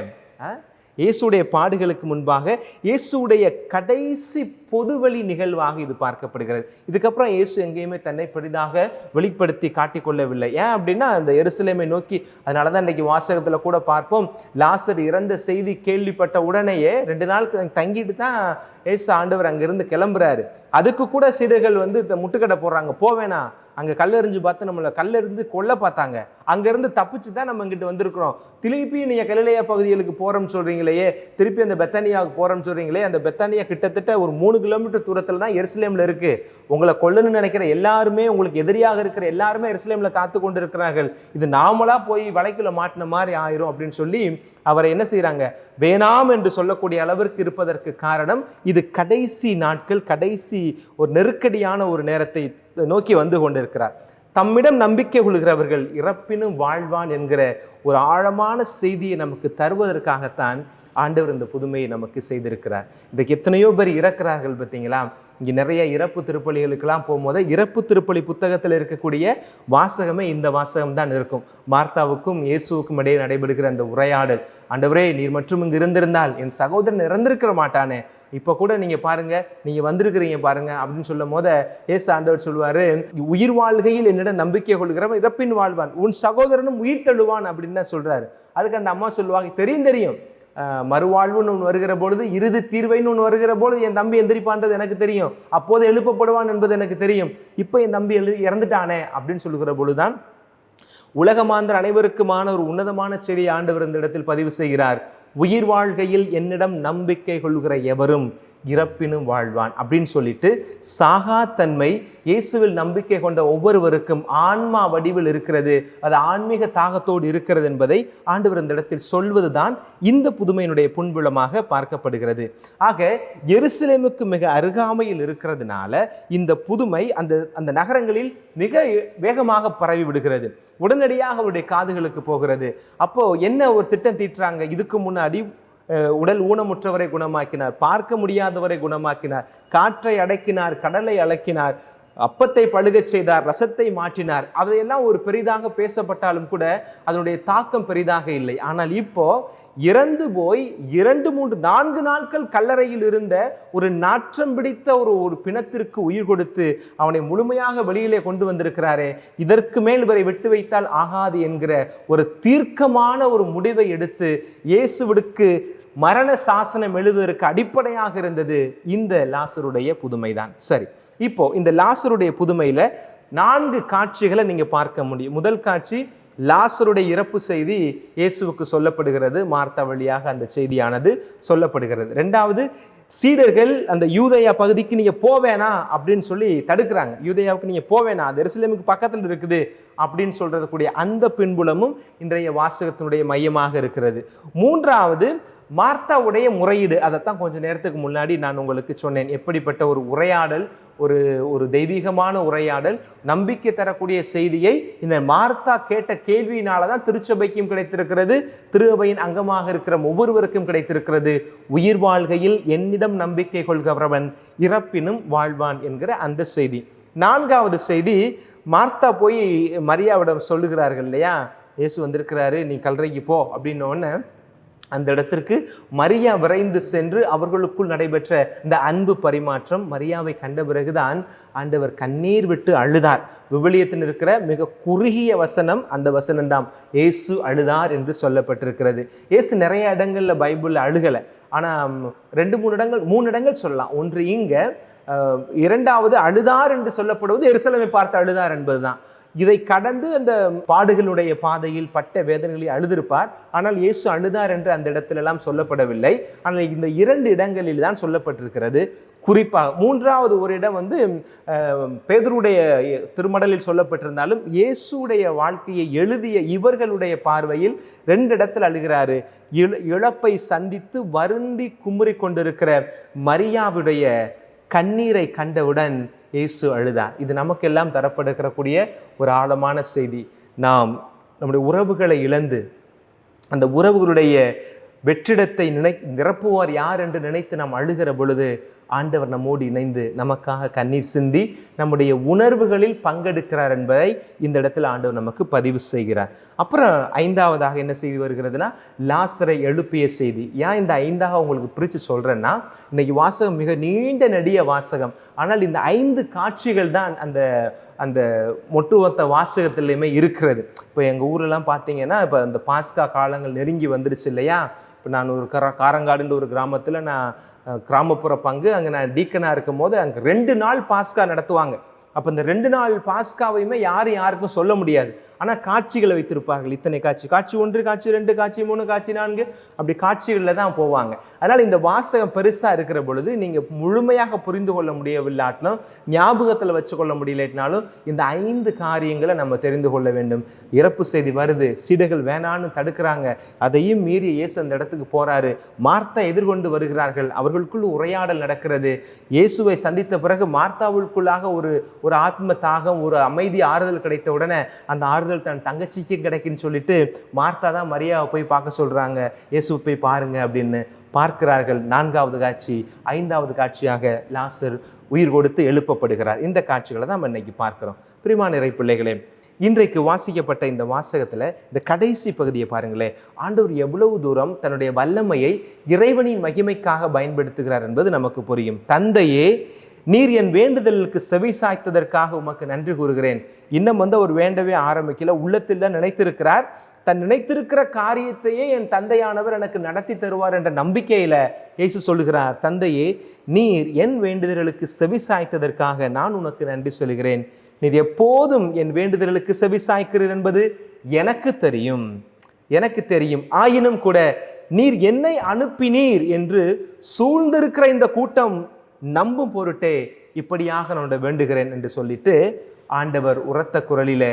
Speaker 5: இயேசுடைய பாடுகளுக்கு முன்பாக இயேசுடைய கடைசி பொதுவெளி நிகழ்வாக இது பார்க்கப்படுகிறது. இதுக்கப்புறம் இயேசு எங்கேயுமே தன்னை பெரிதாக வெளிப்படுத்தி காட்டிக்கொள்ளவில்லை. ஏன் அப்படின்னா அந்த எருசலேமை நோக்கி, அதனால தான் இன்றைக்கி வாசகத்தில் கூட பார்ப்போம், லாசர் இறந்த செய்தி கேள்விப்பட்ட உடனேயே 2 நாள் தங்கிட்டு தான் இயேசு ஆண்டவர் அங்கிருந்து கிளம்புறாரு. அதுக்கு கூட சீடர்கள் முட்டுக்கடை போடுறாங்க, போவேனா, அங்கே கல்லெறிஞ்சு பார்த்து நம்மளை கல்லெறிந்து கொல்ல பார்த்தாங்க, அங்கேருந்து தப்பிச்சு தான் நம்ம இங்கிட்டு வந்திருக்கிறோம், திருப்பி நீங்கள் கலிலேயா பகுதிகளுக்கு போகிறோம்னு சொல்கிறீங்களே, திருப்பி அந்த பெத்தானியாவுக்கு போகிறோம்னு சொல்கிறீங்களே, அந்த பெத்தானியா கிட்டத்தட்ட ஒரு 3 கிலோமீட்டர் தூரத்தில் தான் எருசலேமில் இருக்குது, உங்களை கொல்லணும்னு நினைக்கிற எல்லாருமே, உங்களுக்கு எதிரியாக இருக்கிற எல்லாருமே எருசலேமில் காத்து கொண்டு இருக்கிறார்கள், இது நாமளாக போய் வலைக்குள்ள மாட்டின மாதிரி ஆயிரும் அப்படின்னு சொல்லி அவரை என்ன செய்கிறாங்க, வேணாம் என்று சொல்லக்கூடிய அளவிற்கு இருப்பதற்கு காரணம் இது கடைசி நாட்கள், கடைசி ஒரு நெருக்கடியான ஒரு நேரத்தை நோக்கி வந்து கொண்டிருக்கிறார். தம்மிடம் நம்பிக்கை கொள்கிறவர்கள் இறப்பினும் வாழ்வான் என்கிற ஒரு ஆழமான செய்தியை நமக்கு தருவதற்காகத்தான் ஆண்டவர் இந்த புதுமையை நமக்கு செய்திருக்கிறார். இன்றைக்கு எத்தனையோ பேர் இறக்கிறார்கள் பார்த்தீங்களா? இங்கே நிறைய இறப்பு திருப்பலிகளுக்கெல்லாம் போகும்போது இறப்பு திருப்பலி புத்தகத்தில் இருக்கக்கூடிய வாசகமே இந்த வாசகம் தான் இருக்கும். மார்த்தாவுக்கும் இயேசுவுக்கும் இடையே நடைபெறுகிற அந்த உரையாடல், ஆண்டவரே நீர் மற்றும் இங்கு இருந்திருந்தால் என் சகோதரன் இறந்திருக்கிற மாட்டானே, இப்போ கூட நீங்கள் பாருங்கள், நீங்கள் வந்திருக்கிறீங்க பாருங்கள் அப்படின்னு சொல்லும் போது இயேசு ஆண்டவர் சொல்லுவார், உயிர் வாழ்கையில் என்னிடம் நம்பிக்கை கொள்கிறவன் இறப்பின் வாழ்வான், உன் சகோதரனும் உயிர் தழுவான் அப்படின்னு தான் சொல்கிறாரு. அதுக்கு அந்த அம்மா சொல்லுவாங்க, தெரியும் மறுவாழ்வுன்னு ஒன்று வருகிற பொழுது, இறுதி தீர்வைன்னு ஒன்று வருகிற பொழுது என் தம்பி எந்திரிப்பான்றது எனக்கு தெரியும், அப்போது எழுப்பப்படுவான் என்பது எனக்கு தெரியும், இப்போ என் தம்பி இறந்துட்டானே அப்படின்னு சொல்லுகிற பொழுதுதான் உலகமாந்தர் அனைவருக்குமான ஒரு உன்னதமான செய்தியை ஆண்டவர் இந்த இடத்தில் பதிவு செய்கிறார். உயிர் வாழ்கையில் என்னிடம் நம்பிக்கை கொள்கிற எவரும் இறப்பினும் வாழ்வான் அப்படின்னு சொல்லிட்டு, சாகாத்தன்மை இயேசுவில் நம்பிக்கை கொண்ட ஒவ்வொருவருக்கும் ஆன்மா வடிவில் இருக்கிறது, அது ஆன்மீக தாகத்தோடு இருக்கிறது என்பதை ஆண்டவர் இந்த இடத்தில் சொல்வதுதான் இந்த புதுமையினுடைய புன்பிளமாக பார்க்கப்படுகிறது. ஆக எருசலேமுக்கு மிக அருகாமையில் இருக்கிறதுனால இந்த புதுமை அந்த நகரங்களில் மிக வேகமாக பரவி விடுகிறது, உடனடியாக அவருடைய காதுகளுக்கு போகிறது. அப்போ என்ன ஒரு திட்டம் தீட்டுறாங்க, இதுக்கு முன்னாடி உடல் ஊனமுற்றவரை குணமாக்கினார், பார்க்க முடியாதவரை குணமாக்கினார், காற்றை அடக்கினார், கடலை அடக்கினார், அப்பத்தை பழுகச் செய்தார், ரசத்தை மாற்றினார். அதையெல்லாம் ஒரு பெரிதாக பேசப்பட்டாலும் கூட அதனுடைய தாக்கம் பெரிதாக இல்லை. ஆனால் இப்போ இறந்து போய் 2-3-4 நாட்கள் கல்லறையில் இருந்த ஒரு நாற்றம் பிடித்த ஒரு பிணத்திற்கு உயிர் கொடுத்து அவனை முழுமையாக வெளியிலே கொண்டு வந்திருக்கிறாரே, இதற்கு மேல் இவரை விட்டு வைத்தால் ஆகாது என்கிற ஒரு தீர்க்கமான ஒரு முடிவை எடுத்து இயேசுவுக்கு மரண சாசனம் எழுதுவதற்கு அடிப்படையாக இருந்தது இந்த லாசருடைய புதுமைதான். சரி, இப்போ இந்த லாசருடைய புதுமையில 4 காட்சிகளை நீங்க பார்க்க முடியும். முதல் காட்சி, லாசருடைய இறப்பு செய்தி இயேசுவுக்கு சொல்லப்படுகிறது, மார்த்தா வழியாக அந்த செய்தியானது சொல்லப்படுகிறது. 2வது, சீடர்கள் அந்த யூதேயா பகுதிக்கு நீங்க போவேனா அப்படின்னு சொல்லி தடுக்கிறாங்க, யூதேயாவுக்கு நீங்க போவேனா, அது எருசலேமுக்கு பக்கத்தில் இருக்குது அப்படின்னு சொல்றதுக்கூடிய அந்த பின்புலமும் இன்றைய வாசகத்தினுடைய மையமாக இருக்கிறது. 3வது, மார்த்தாவுடைய முறையீடு. அதைத்தான் கொஞ்ச நேரத்துக்கு முன்னாடி நான் உங்களுக்கு சொன்னேன், எப்படிப்பட்ட ஒரு உரையாடல், ஒரு தெய்வீகமான உரையாடல், நம்பிக்கை தரக்கூடிய செய்தியை இந்த மார்த்தா கேட்ட கேள்வியினால தான் திருச்சபைக்கும் கிடைத்திருக்கிறது, திருவையின் அங்கமாக இருக்கிற ஒவ்வொருவருக்கும் கிடைத்திருக்கிறது. உயிர் வாழ்கையில் என்னிடம் நம்பிக்கை கொள்கிறவன் இறப்பினும் வாழ்வான் என்கிற அந்த செய்தி. 4வது செய்தி, மார்த்தா போய் மரியாவிடம் சொல்லுகிறார்கள் இல்லையா, இயேசு வந்திருக்கிறாரு, நீ கல்லறைக்கு போ அப்படின்னோடனே அந்த இடத்திற்கு மரியா விரைந்து சென்று அவர்களுக்குள் நடைபெற்ற இந்த அன்பு பரிமாற்றம், மரியாவை கண்ட பிறகுதான் ஆண்டவர் கண்ணீர் விட்டு அழுதார். விவிலியத்தில் இருக்கிற மிக குறுகிய வசனம் அந்த வசனம்தான், இயேசு அழுதார் என்று சொல்லப்பட்டிருக்கிறது. இயேசு நிறைய இடங்கள்ல பைபிள்ல அழுகலை, ஆனால் 2-3 இடங்கள் சொல்லலாம். ஒன்று இங்க, 2வது அழுதார் என்று சொல்லப்படுவது எருசலேமை பார்த்து அழுதார் என்பதுதான். இதை கடந்து அந்த பாடுகளுடைய பாதையில் பட்ட வேதனைகளை அழுதிருப்பார், ஆனால் இயேசு அழுதார் என்று அந்த இடத்திலெல்லாம் சொல்லப்படவில்லை. ஆனால் இந்த 2 இடங்களில் தான் சொல்லப்பட்டிருக்கிறது. குறிப்பாக 3வது ஒரு இடம் பேதுருடைய திருமடலில் சொல்லப்பட்டிருந்தாலும் இயேசுடைய வாழ்க்கையை எழுதிய இவர்களுடைய பார்வையில் 2 இடத்தில் அழுகிறாரு. இழப்பை சந்தித்து வருந்தி குமுறி கொண்டிருக்கிற மரியாவுடைய கண்ணீரை கண்டவுடன் இயேசு அழுதார். இது நமக்கெல்லாம் தரப்படுகிறக்கூடிய ஒரு ஆழமான செய்தி. நாம் நம்முடைய உறவுகளை இழந்து அந்த உறவுகளுடைய வெற்றிடத்தை நிரப்புவார் யார் என்று நினைத்து நாம் அழுகிற பொழுது ஆண்டவர் நம்மோடு இணைந்து நமக்காக கண்ணீர் சிந்தி நம்முடைய உணர்வுகளில் பங்கெடுக்கிறார் என்பதை இந்த இடத்துல ஆண்டவர் நமக்கு பதிவு செய்கிறார். அப்புறம் 5வதாக என்ன செய்தி வருகிறதுனா லாசரை எழுப்பிய செய்தி. ஏன் இந்த 5ஆக உங்களுக்கு பிரித்து சொல்கிறேன்னா, இன்னைக்கு வாசகம் மிக நீண்ட நெடிய வாசகம். ஆனால் இந்த 5 காட்சிகள் தான் அந்த அந்த ஒட்டுமொத்த வாசகத்திலையுமே இருக்கிறது. இப்போ எங்கள் ஊரெல்லாம் பார்த்தீங்கன்னா, இப்போ அந்த பாஸ்கா காலங்கள் நெருங்கி வந்துடுச்சு இல்லையா. இப்போ நான் ஒரு காரங்காடுன்ற ஒரு கிராமத்தில் நான் கிராமப்புற பங்கு அங்கே நான் டீக்கனாக இருக்கும் போது அங்கே 2 நாள் பாஸ்கா நடத்துவாங்க. அப்போ இந்த 2 நாள் பாஸ்காவையுமே யாருக்கும் சொல்ல முடியாது. ஆனால் காட்சிகளை வைத்திருப்பார்கள். இத்தனை காட்சி, காட்சி 1, காட்சி 2, காட்சி 3, காட்சி 4, அப்படி காட்சிகளில் தான் போவாங்க. அதனால் இந்த வாசகம் பெருசாக இருக்கிற பொழுது நீங்கள் முழுமையாக புரிந்து கொள்ள முடியவில்லாட்டிலும், ஞாபகத்தில் வச்சு கொள்ள முடியலைனாலும் இந்த 5 காரியங்களை நம்ம தெரிந்து கொள்ள வேண்டும். இறப்பு செய்தி வருது, சீடர்கள் வேணான்னு தடுக்கிறாங்க, அதையும் மீறி இயேசு அந்த இடத்துக்கு போகிறாரு. மார்த்தா எதிர்கொண்டு வருகிறார்கள், அவர்களுக்குள் உரையாடல் நடக்கிறது. இயேசுவை சந்தித்த பிறகு மார்த்தாவுக்குள்ளாக ஒரு ஆத்ம தாகம், ஒரு அமைதி, ஆறுதல் கிடைத்த உடனே அந்த ஆறுதல் தன் தங்கச்சிக்கு கிடைக்குன்னு சொல்லிட்டு மார்த்தா தான் மரியாவை போய் பார்க்க சொல்றாங்க. இயேசுவை போய் பாருங்க அப்படின்னு பார்க்கிறார்கள். 4வது காட்சி. 5வது காட்சியாக லாசர் உயிர் கொடுத்து எழுப்பப்படுகிறார். இந்த காட்சிகளை தான் நம்ம இன்னைக்கு பார்க்கிறோம். பிரியமான இறை பிள்ளைகளே, இன்றைக்கு வாசிக்கப்பட்ட இந்த வாசகத்தில் இந்த கடைசி பகுதியை பாருங்களேன். ஆண்டவர் எவ்வளவு தூரம் தன்னுடைய வல்லமையை இறைவனின் மகிமைக்காக பயன்படுத்துகிறார் என்பது நமக்கு புரியும். தந்தையே, நீர் என் வேண்டுதலுக்கு செவி சாய்த்ததற்காக உமக்கு நன்றி கூறுகிறேன். இன்னும் அவர் வேண்டவே ஆரம்பிக்கல, உள்ளத்தில் தான் நினைத்திருக்கிறார். தன் நினைத்திருக்கிற காரியத்தையே என் தந்தையானவர் எனக்கு நடத்தி தருவார் என்ற நம்பிக்கையில இயேசு சொல்லுகிறார், தந்தையே, நீர் என் வேண்டுதலுக்கு செவி சாய்த்ததற்காக நான் உனக்கு நன்றி சொல்கிறேன். நீர் எப்போதும் என் வேண்டுதலுக்கு செவி சாய்க்கிறீர் என்பது எனக்கு தெரியும். ஆயினும் கூட நீர் என்னை அனுப்பினீர் என்று சூழ்ந்திருக்கிற இந்த கூட்டம் நம்பும் பொருட்டே இப்படியாக நான் வேண்டுகிறேன் என்று சொல்லிட்டு ஆண்டவர் உரத்த குரலில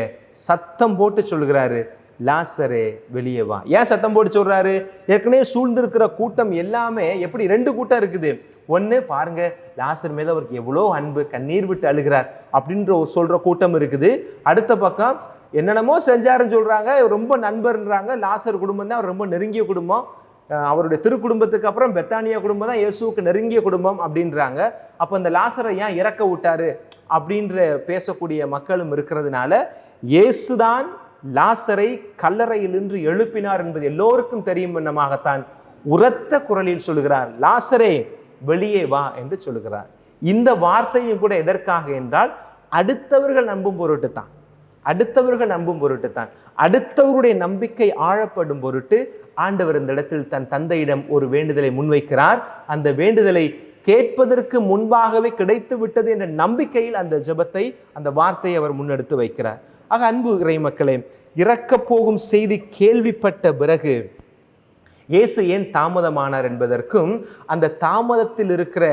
Speaker 5: சத்தம் போட்டு சொல்கிறாரு, லாசரே வெளியே வா. ஏன் சத்தம் போட்டு சொல்றாரு? ஏற்கனவே சூழ்ந்திருக்கிற கூட்டம் எல்லாமே எப்படி 2 கூட்டம் இருக்குது. ஒன்று பாருங்க, லாசர் மீது அவருக்கு எவ்வளோ அன்பு, கண்ணீர் விட்டு அழுகிறார் அப்படின்ற சொல்ற கூட்டம் இருக்குது. அடுத்த பக்கம் என்னென்னமோ செஞ்சாருன்னு சொல்றாங்க, ரொம்ப நண்பர்ன்றாங்க. லாசர் குடும்பம் தான் அவர் ரொம்ப நெருங்கிய குடும்பம். அவருடைய திருக்குடும்பத்துக்கு அப்புறம் பெத்தானியா குடும்பம் தான் இயேசுவுக்கு நெருங்கிய குடும்பம் அப்படின்றாங்க. அப்போ இந்த லாசரை ஏன் இறக்க விட்டாரு அப்படின்ற பேசக்கூடிய மக்களும் இருக்கிறதுனால, இயேசுதான் லாசரை கல்லறையிலிருந்து எழுப்பினார் என்பது எல்லோருக்கும் தெரியும் என்னமாகத்தான் உரத்த குரலில் சொல்கிறார், லாசரே வெளியே வா என்று சொல்கிறார். இந்த வார்த்தையும் கூட எதற்காக என்றால், அடுத்தவர்கள் நம்பும் பொருட்டு தான். அடுத்தவருடைய நம்பிக்கை ஆழப்படும் பொருட்டு ஆண்டவர் இந்த இடத்தில் தன் தந்தையிடம் ஒரு வேண்டுதலை முன்வைக்கிறார். அந்த வேண்டுதலை கேட்பதற்கு முன்பாகவே கிடைத்து விட்டது என்ற நம்பிக்கையில் அந்த ஜெபத்தை, அந்த வார்த்தையை அவர் முன்னெடுத்து வைக்கிறார். ஆக அன்பு இறை மக்களே, இறக்கப் போகும் செய்தி கேள்விப்பட்ட பிறகு இயேசு ஏன் தாமதமானார் என்பதற்கும் அந்த தாமதத்தில் இருக்கிற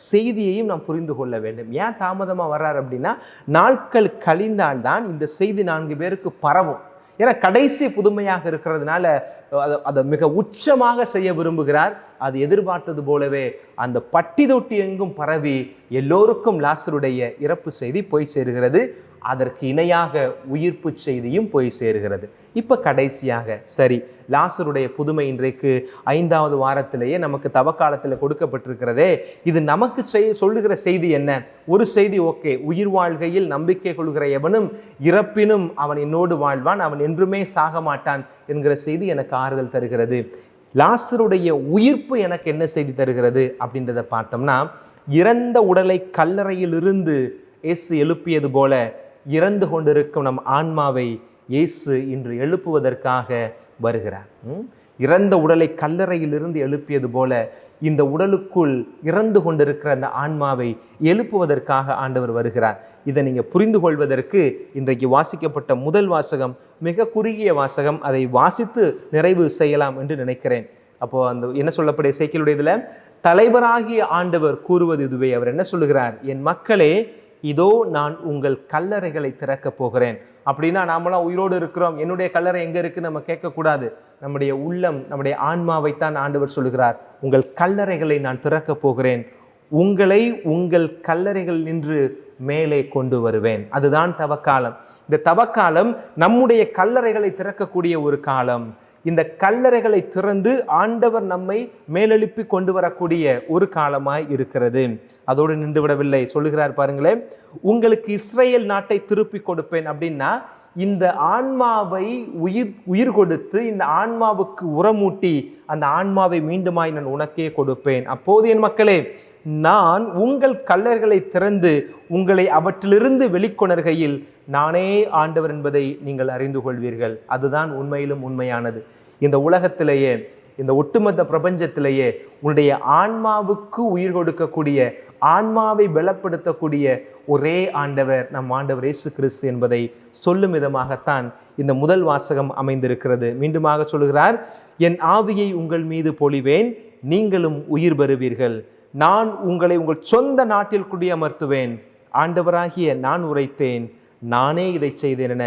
Speaker 5: செய்தியையும் நாம் புரிந்து கொள்ள வேண்டும். ஏன் தாமதமாக வர்றார் அப்படின்னா, நாட்கள் கழிந்தால்தான் இந்த செய்தி 4 பேருக்கு பரவும். ஏன்னா கடைசி புதுமையாக இருக்கிறதுனால அதை மிக உச்சமாக செய்ய விரும்புகிறார். அது எதிர்பார்த்தது போலவே அந்த பட்டி தொட்டி எங்கும் பரவி எல்லோருக்கும் லாசருடைய இறப்பு செய்தி போய் சேருகிறது. அதற்கு இணையாக உயிர்ப்பு செய்தியும் போய் சேருகிறது. இப்போ கடைசியாக சரி, லாசருடைய புதுமை இன்றைக்கு 5வது வாரத்திலேயே நமக்கு தவக்காலத்தில் கொடுக்கப்பட்டிருக்கிறதே, இது நமக்கு சொல்லுகிற செய்தி என்ன? ஒரு செய்தி ஓகே, உயிர் வாழ்கையில் நம்பிக்கை கொள்கிற எவனும் இறப்பினும் அவன் என்னோடு வாழ்வான், அவன் என்றுமே சாக மாட்டான் என்கிற செய்தி எனக்கு ஆறுதல் தருகிறது. லாசருடைய உயிர்ப்பு எனக்கு என்ன செய்தி தருகிறது அப்படின்றத பார்த்தோம்னா, இறந்த உடலை கல்லறையிலிருந்து இயேசு எழுப்பியது போல இறந்து கொண்டிருக்கும் நம் ஆன்மாவை இயேசு இன்று எழுப்புவதற்காக வருகிறார். இறந்த உடலை கல்லறையிலிருந்து எழுப்பியது போல இந்த உடலுக்குள் இறந்து கொண்டிருக்கிற அந்த ஆன்மாவை எழுப்புவதற்காக ஆண்டவர் வருகிறார். இதை நீங்கள் புரிந்து கொள்வதற்கு இன்றைக்கு வாசிக்கப்பட்ட முதல் வாசகம் மிக குறுகிய வாசகம். அதை வாசித்து நிறைவு செய்யலாம் என்று நினைக்கிறேன். அப்போ அந்த என்ன சொல்லப்படைய இசைக்கியலுடைய இதில் தலைவராகிய ஆண்டவர் கூறுவது இதுவே. அவர் என்ன சொல்லுகிறார்? என் மக்களே, இதோ நான் உங்கள் கல்லறைகளை திறக்க போகிறேன். அப்படின்னா நாமெல்லாம் உயிரோடு இருக்கிறோம், என்னுடைய கல்லறை எங்கே இருக்குன்னு நம்ம கேட்கக்கூடாது. நம்முடைய உள்ளம், நம்முடைய ஆன்மாவைத்தான் ஆண்டவர் சொல்லுகிறார், உங்கள் கல்லறைகளை நான் திறக்க போகிறேன், உங்களை உங்கள் கல்லறைகள் நின்று மேலே கொண்டு வருவேன். அதுதான் தவக்காலம். இந்த தவக்காலம் நம்முடைய கல்லறைகளை திறக்கக்கூடிய ஒரு காலம். இந்த கல்லறைகளை திறந்து ஆண்டவர் நம்மை மேலெழுப்பி கொண்டு வரக்கூடிய ஒரு காலமாய் இருக்கிறது. அதோடு நின்று விடவில்லை, சொல்லுகிறார் பாருங்களேன், உங்களுக்கு இஸ்ரேல் நாட்டை திருப்பி கொடுப்பேன் அப்படின்னா இந்த ஆன்மாவை உயிர் கொடுத்து இந்த ஆன்மாவுக்கு உரமூட்டி அந்த ஆன்மாவை மீண்டுமாய் நான் உனக்கே கொடுப்பேன். அப்போது என் மக்களே, நான் உங்கள் கல்லறைகளை திறந்து உங்களை அவற்றிலிருந்து வெளிக்கொணர்கையில் நானே ஆண்டவர் என்பதை நீங்கள் அறிந்து கொள்வீர்கள். அதுதான் உண்மையிலும் உண்மையானது. இந்த உலகத்திலேயே, இந்த ஒட்டுமொத்த பிரபஞ்சத்திலேயே உன்னுடைய ஆன்மாவுக்கு உயிர் கொடுக்கக்கூடிய, ஆன்மாவை பலப்படுத்தக்கூடிய ஒரே ஆண்டவர் நம் ஆண்டவர் இயேசு கிறிஸ்து என்பதை சொல்லும் விதமாகத்தான் இந்த முதல் வாசகம் அமைந்திருக்கிறது. மீண்டுமாக சொல்கிறார், என் ஆவியை உங்கள் மீது பொழிவேன், நீங்களும் உயிர் பெறுவீர்கள். நான் உங்களை உங்கள் சொந்த நாட்டில் குடியமர்த்துவேன். ஆண்டவராகிய நான் உரைத்தேன், நானே இதை செய்தேன் என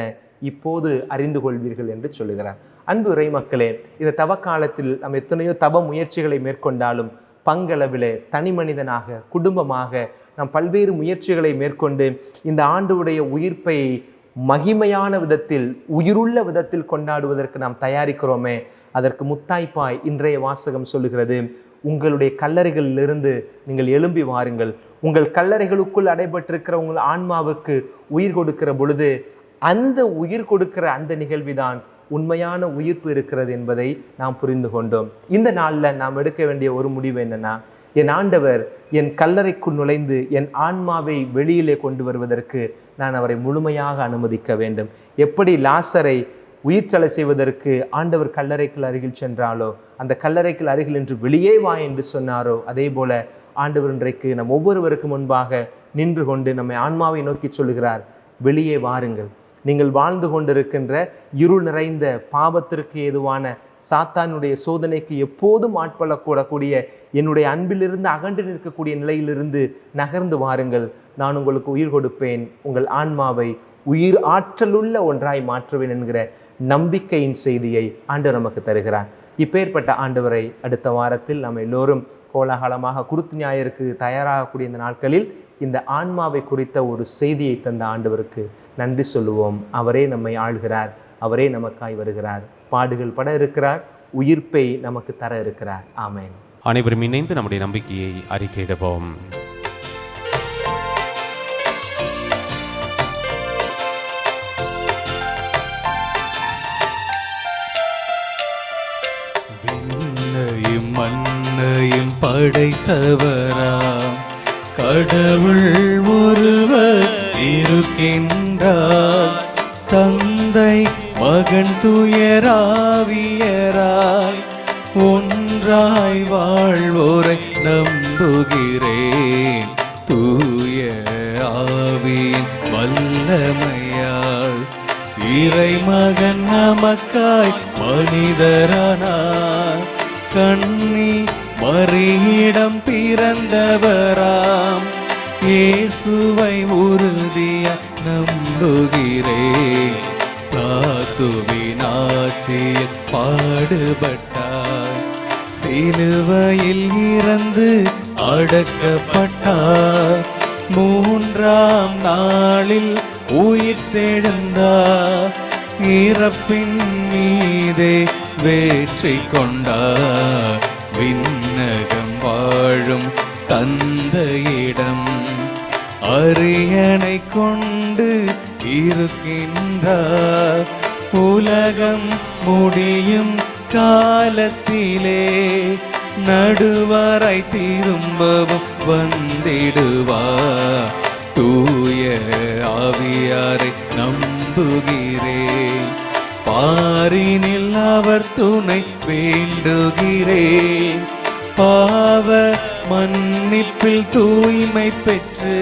Speaker 5: இப்போது அறிந்து கொள்வீர்கள் என்று சொல்லுகிறார். அன்பு இறை மக்களே, இந்த தவ காலத்தில் நாம் எத்தனையோ தவ முயற்சிகளை மேற்கொண்டாலும் பங்களவிலே தனி மனிதனாக குடும்பமாக நாம் பல்வேறு முயற்சிகளை மேற்கொண்டு இந்த ஆண்டுடைய உயிர்ப்பை மகிமையான விதத்தில், உயிருள்ள விதத்தில் கொண்டாடுவதற்கு நாம் தயாரிக்கிறோமே, அதற்கு முத்தாய்ப்பாய் இன்றைய வாசகம் சொல்லுகிறது, உங்களுடைய கல்லறைகளிலிருந்து நீங்கள் எழும்பி வாருங்கள். உங்கள் கல்லறைகளுக்குள் அடைபட்டிருக்கிற உங்கள் ஆன்மாவுக்கு உயிர் கொடுக்கிற பொழுது அந்த உயிர் கொடுக்கிற அந்த நிகழ்வுதான் உண்மையான உயிர்ப்பு இருக்கிறது என்பதை நாம் புரிந்து கொண்டோம். இந்த நாளில் நாம் எடுக்க வேண்டிய ஒரு முடிவு என்னன்னா, என் ஆண்டவர் என் கல்லறைக்குள் நுழைந்து என் ஆன்மாவை வெளியிலே கொண்டு வருவதற்கு நான் அவரை முழுமையாக அனுமதிக்க வேண்டும். எப்படி லாசரை உயிர்த்தலை செய்வதற்கு ஆண்டவர் கல்லறைக்குள் அருகில் சென்றாலோ, அந்த கல்லறைக்குள் அருகில் என்று வெளியே வா என்று சொன்னாரோ, அதே போல ஆண்டவர் இன்றைக்கு நம் ஒவ்வொருவருக்கு முன்பாக நின்று கொண்டு நம்மை ஆன்மாவை நோக்கி சொல்லுகிறார், வெளியே வாருங்கள். நீங்கள் வாழ்ந்து கொண்டிருக்கின்ற இருள் நிறைந்த பாவத்திற்கு ஏதுவான சாத்தானுடைய சோதனைக்கு எப்போதும் ஆட்படக்கூடக்கூடிய என்னுடைய அன்பிலிருந்து அகன்று நிற்கக்கூடிய நிலையிலிருந்து நகர்ந்து வாருங்கள். நான் உங்களுக்கு உயிர் கொடுப்பேன், உங்கள் ஆன்மாவை உயிர் ஆற்றலுள்ள ஒன்றாய் மாற்றுவேன் என்கிற நம்பிக்கையின் செய்தியை ஆண்டவர் நமக்கு தருகிறார். இப்பேற்பட்ட ஆண்டவரை அடுத்த வாரத்தில் நாம் எல்லோரும் கோலாகலமாக குருத்து ஞாயிற்கு தயாராகக்கூடிய இந்த நாட்களில் இந்த ஆன்மாவை குறித்த ஒரு செய்தியை தந்த ஆண்டவருக்கு நன்றி சொல்லுவோம். அவரே நம்மை ஆள்கிறார், அவரே நமக்காய் வருகிறார், பாடுகள் பட இருக்கிறார், உயிர்ப்பை நமக்கு தர இருக்கிறார். ஆமென்.
Speaker 2: அனைவரும் இணைந்து நம்முடைய நம்பிக்கையை அறிக்கையிடுவோம்.
Speaker 1: விண்ணையும் மண்ணையும் படைத்தவராம் கடவுள் ஒருவர் இருக்கின்றார். தந்தை மகன் துயராவியராய் ஒன்றாய் வாழ்வோரை நம்புகிறேன். தூய ஆவியின் வல்லமையால் இறைமகன் நமக்காய் மனிதரானார். கண்ணி மரியிடம் பிறந்தவராம் இயேசுவை உறுதிய நம்புகிறேன். தாத்துவின் ஆட்சியில் பாடுபட்டார், சிலுவையில் இறந்து அடக்கப்பட்டார். மூன்றாம் நாளில் உயிர்த்தெழுந்தார், இறப்பின் மீதே வெற்றி கொண்டார். விண்ணகம் வாழும் தந்தையிடம் அரியணை கொண்டு இருக்கின்றார். உலகம் முடியும் காலத்திலே நடுவரை திரும்பவும் வந்திடுவார். தூய ஆவியாரை நம்புகிறேன், பாரினில் அவர் துணை வேண்டுகிறேன். பாவ மன்னிப்பில் தூய்மை பெற்று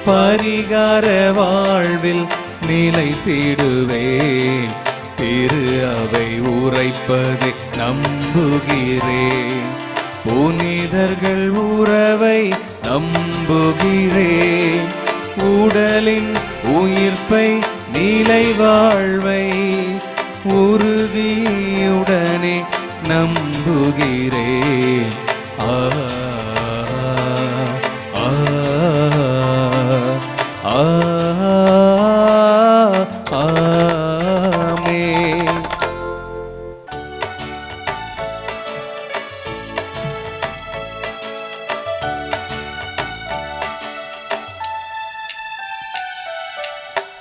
Speaker 1: பரிகார வாழ்வில் நிலைத்திடுவேன். திரு அவை உரைப்பதை நம்புகிறேன், புனிதர்கள் உறவை நம்புகிறேன். உடலின் உயிர்ப்பை நிலை வாழ்வை உறுதியுடனே நம்புகிறேன்.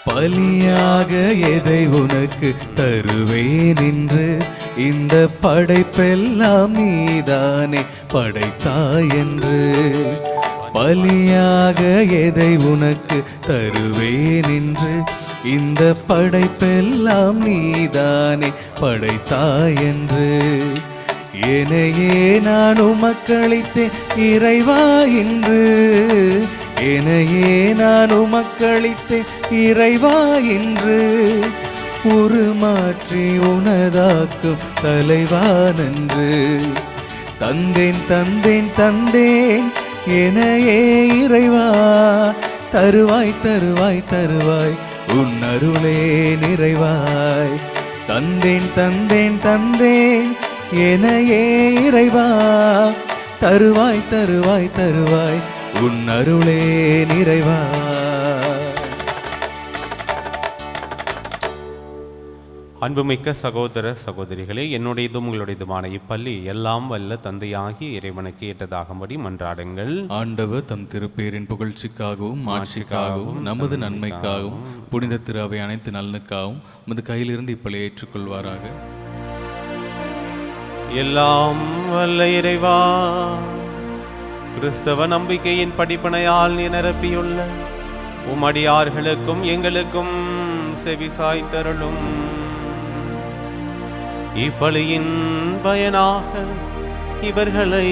Speaker 1: பலியாக எதை உனக்கு தருவேன் என்று இந்த படைப்பெல்லாம் நீதானே படைத்தாய் என்று. பலியாக எதை உனக்கு தருவேன் என்று இந்த படைப்பெல்லாம் நீதானே படைத்தாய் என்று. என்னையே நான் உமக்களித்தேன் இறைவா என்று. என்னையே நான் உமக்களித்தேன் இறைவா என்று. உருமாற்றி உனதாக்கும் தலைவான் என்று. தந்தேன் தந்தேன் தந்தேன் என்னையே இறைவா. தருவாய் தருவாய் தருவாய் உன் அருளே நிறைவாய். தந்தேன் தந்தேன் தந்தேன் என்னையே இறைவா. தருவாய் தருவாய் தருவாய் உன் அருளே நிறைவாய்.
Speaker 2: அன்புமிக்க சகோதர சகோதரிகளே, என்னுடையதும் உங்களுடையதுமான இப்பள்ளி எல்லாம் வல்ல தந்தையாகி இறைவனுக்கு ஏற்றதாகும்படி மன்றாடுங்கள்.
Speaker 1: ஆண்டவர் தம் திருப்பேரின் புகழ்ச்சிக்காகவும் மாட்சிக்காகவும் நமது நன்மைக்காகவும் புனித திரு அவை அனைத்து நலனுக்காகவும் உமது கையிலிருந்து இப்பள்ளி ஏற்றுக்கொள்வாராக.
Speaker 2: எல்லாம் வல்ல இறைவா, கிறிஸ்தவ நம்பிக்கையின் படிப்பனையால் நீ நிரப்பியுள்ள உமடியார்களுக்கும் எங்களுக்கும் செவிசாய்த்தருளும். இப்பலியின் பயனாக இவர்களை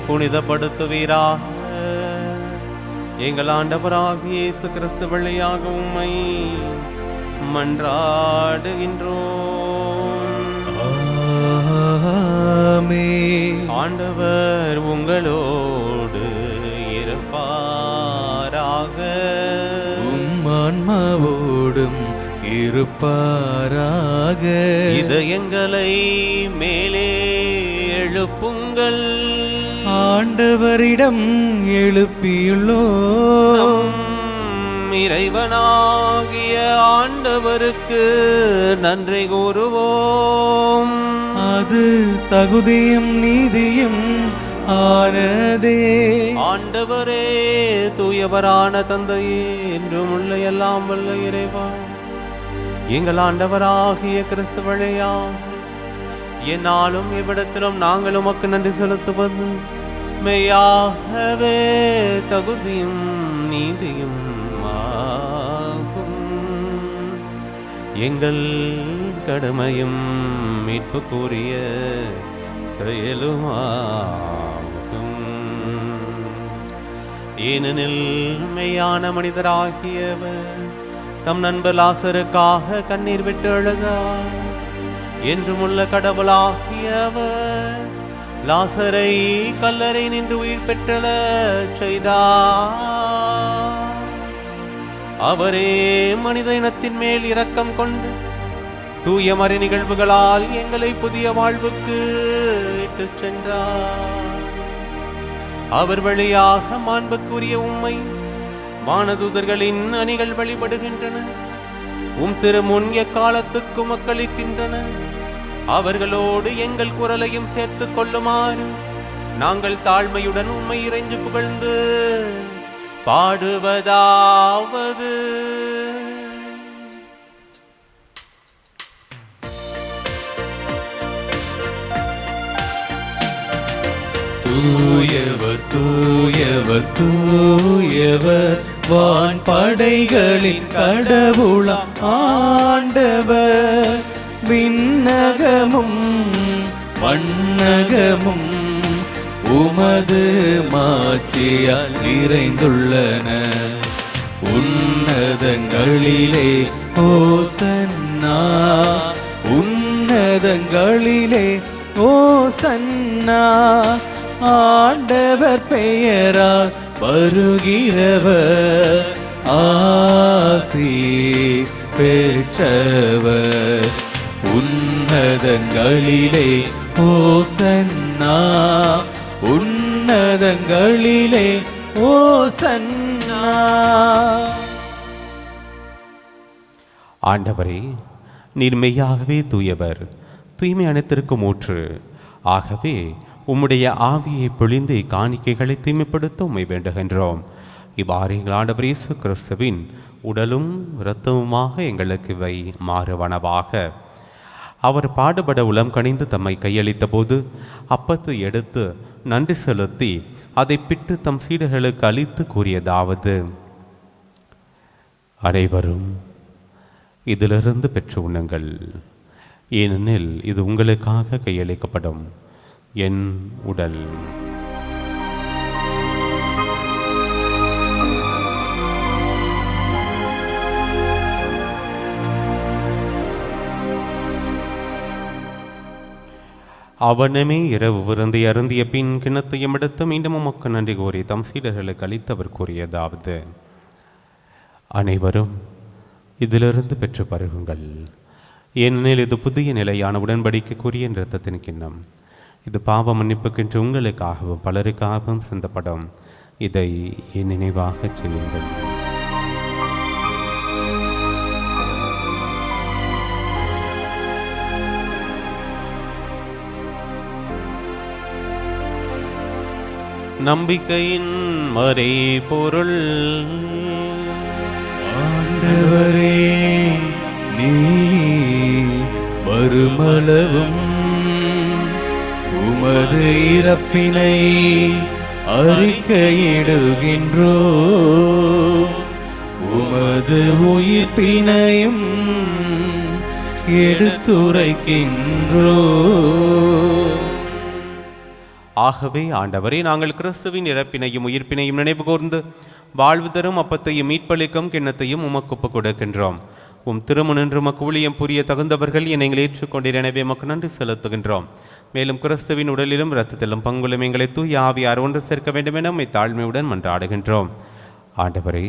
Speaker 2: புனிதப்படுத்துவீராக. எங்கள் ஆண்டவராகிய இயேசு கிறிஸ்து வழியாக உம்மை மன்றாடுகின்றோம்.
Speaker 1: ஆமென்.
Speaker 2: ஆண்டவர் உங்களோடு இருப்பாராக.
Speaker 1: உம் ஆன்மாவோடும் இருப்பாராக.
Speaker 2: இதயங்களை மேலே எழுப்புங்கள்.
Speaker 1: ஆண்டவரிடம் எழுப்பியுள்ளோம்.
Speaker 2: நம் இறைவனாகிய ஆண்டவருக்கு நன்றி கூறுவோம்.
Speaker 1: அது தகுதியும் நீதியும் ஆனதே.
Speaker 2: ஆண்டவரே, தூயவரான தந்தையே, என்றும் உள்ள எல்லாம் வல்ல இறைவா, எங்கள் ஆண்டவராகிய கிறிஸ்து வழியா என்னாலும் இவ்விடத்திலும் நாங்கள் உமக்கு நன்றி செலுத்துவது மெய்யாகவே தகுதியும் நீதியும் ஆகும். எங்கள் கடமையும் மீட்புக்குரிய செயலுமாகும். ஏனெனில் மெய்யான மனிதராகியவர் தம் நண்பர் லாசருக்காக கண்ணீர் விட்டு அழுதார். என்றுமுள்ள கடவுளாகியவர் லாசரை கல்லறை நின்று உயிர் பெற்றல செய்தார். அவரே மனித இனத்தின் மேல் இரக்கம் கொண்டு தூய மறை நிகழ்வுகளால் எங்களை புதிய வாழ்வுக்கு இட்டுச் சென்றார். அவர் வழியாக மாண்புக்குரிய உம்மை வானதூதர்களின் அணிகள் வழிபடுகின்றன. உம் திருமுன் எக்காலத்துக்கு மக்களிக்கின்றன. அவர்களோடு எங்கள் குரலையும் சேர்த்துக் கொள்ளுமாறு நாங்கள் தாழ்மையுடன் உம்மை இறைஞ்சு புகழ்ந்து பாடுவதாவது.
Speaker 1: தூயவர் தூயவர் தூயவர் வான் படைகளின் கடவுளா ஆண்டவர். விண்ணகமும் மண்ணகமும் உமது மாட்சியால் நிறைந்துள்ளன. உன்னதங்களிலே ஓசன்னா, உன்னதங்களிலே ஓசன்னா. ஆண்டவர் பெயரால் வருகிறவர் ஆசி பெற்றவர். உன்னதங்களிலே ஓசன்னா, உன்னதங்களிலே ஓசன்னா.
Speaker 2: ஆண்டவரே, நீர் மெய்யாகவே தூயவர், தூய்மை அனைத்திற்கும் ஊற்று. ஆகவே உம்முடைய ஆவியை பொழிந்து காணிக்கைகளை தூய்மைப்படுத்த உம்மை வேண்டுகின்றோம். இவ்வாறு எங்கள் ஆண்டவர் இயேசு கிறிஸ்துவின் உடலும் இரத்தமுமாக எங்களுக்கு இவை மாறுவனவாக. அவர் பாடுபட உளம் கனிந்து தம்மை கையளித்த போது அப்பத்தை எடுத்து நன்றி செலுத்தி அதை பிட்டு தம் சீடர்களுக்கு அளித்து கூறியதாவது: அனைவரும் இதிலிருந்து பெற்று உண்ணுங்கள், ஏனெனில் இது உங்களுக்காக கையளிக்கப்படும் என் உடல். அவனமே இரவு விருந்தை அருந்திய பின் கிண்ணத்தையும் எடுத்து மீண்டும் உமக்கு நன்றி கூறி தம் சீடர்களுக்கு அளித்தவர் கூறியதாவது: அனைவரும் இதிலிருந்து பெற்று பருகுங்கள், ஏனெனில் இது புதிய நிலையான உடன்படிக்கைக்குரிய இரத்தத்தின் கிண்ணம். இது பாவ மன்னிப்புக்கென்று உங்களுக்காகவும் பலருக்காகவும் சிந்தப்படும். இதை என் நினைவாக செய்யுங்கள். நம்பிக்கையின் மறை பொருள்.
Speaker 1: ஆண்டவரே, நீ வருமளவும் உமது இறப்பினை அறிக்கையிடுகின்றோ, உமது உயிர்ப்பினையும் எடுத்துரைக்கின்றோ.
Speaker 2: ஆகவே ஆண்டவரே, நாங்கள் கிறிஸ்துவின் இறப்பினையும் உயிர்ப்பினையும் நினைவு கூர்ந்து வாழ்வு தரும் அப்பத்தையும் மீட்பளிக்கும் கிண்ணத்தையும் உமக்கு ஒப்புக் கொடுக்கின்றோம். உம் திருமுனின்று உமக்கு ஊழியம் புரிய தகுந்தவர்கள் என்னை ஏற்றுக்கொண்டீர், எனவே உமக்கு நன்றி செலுத்துகின்றோம். மேலும் கிறிஸ்துவின் உடலிலும் இரத்தத்திலும் பங்குலும் எங்களை தூய ஆவியார் ஒன்று சேர்க்க வேண்டும் என உம்மை தாழ்மையுடன் மன்றாடுகின்றோம். ஆண்டவரே,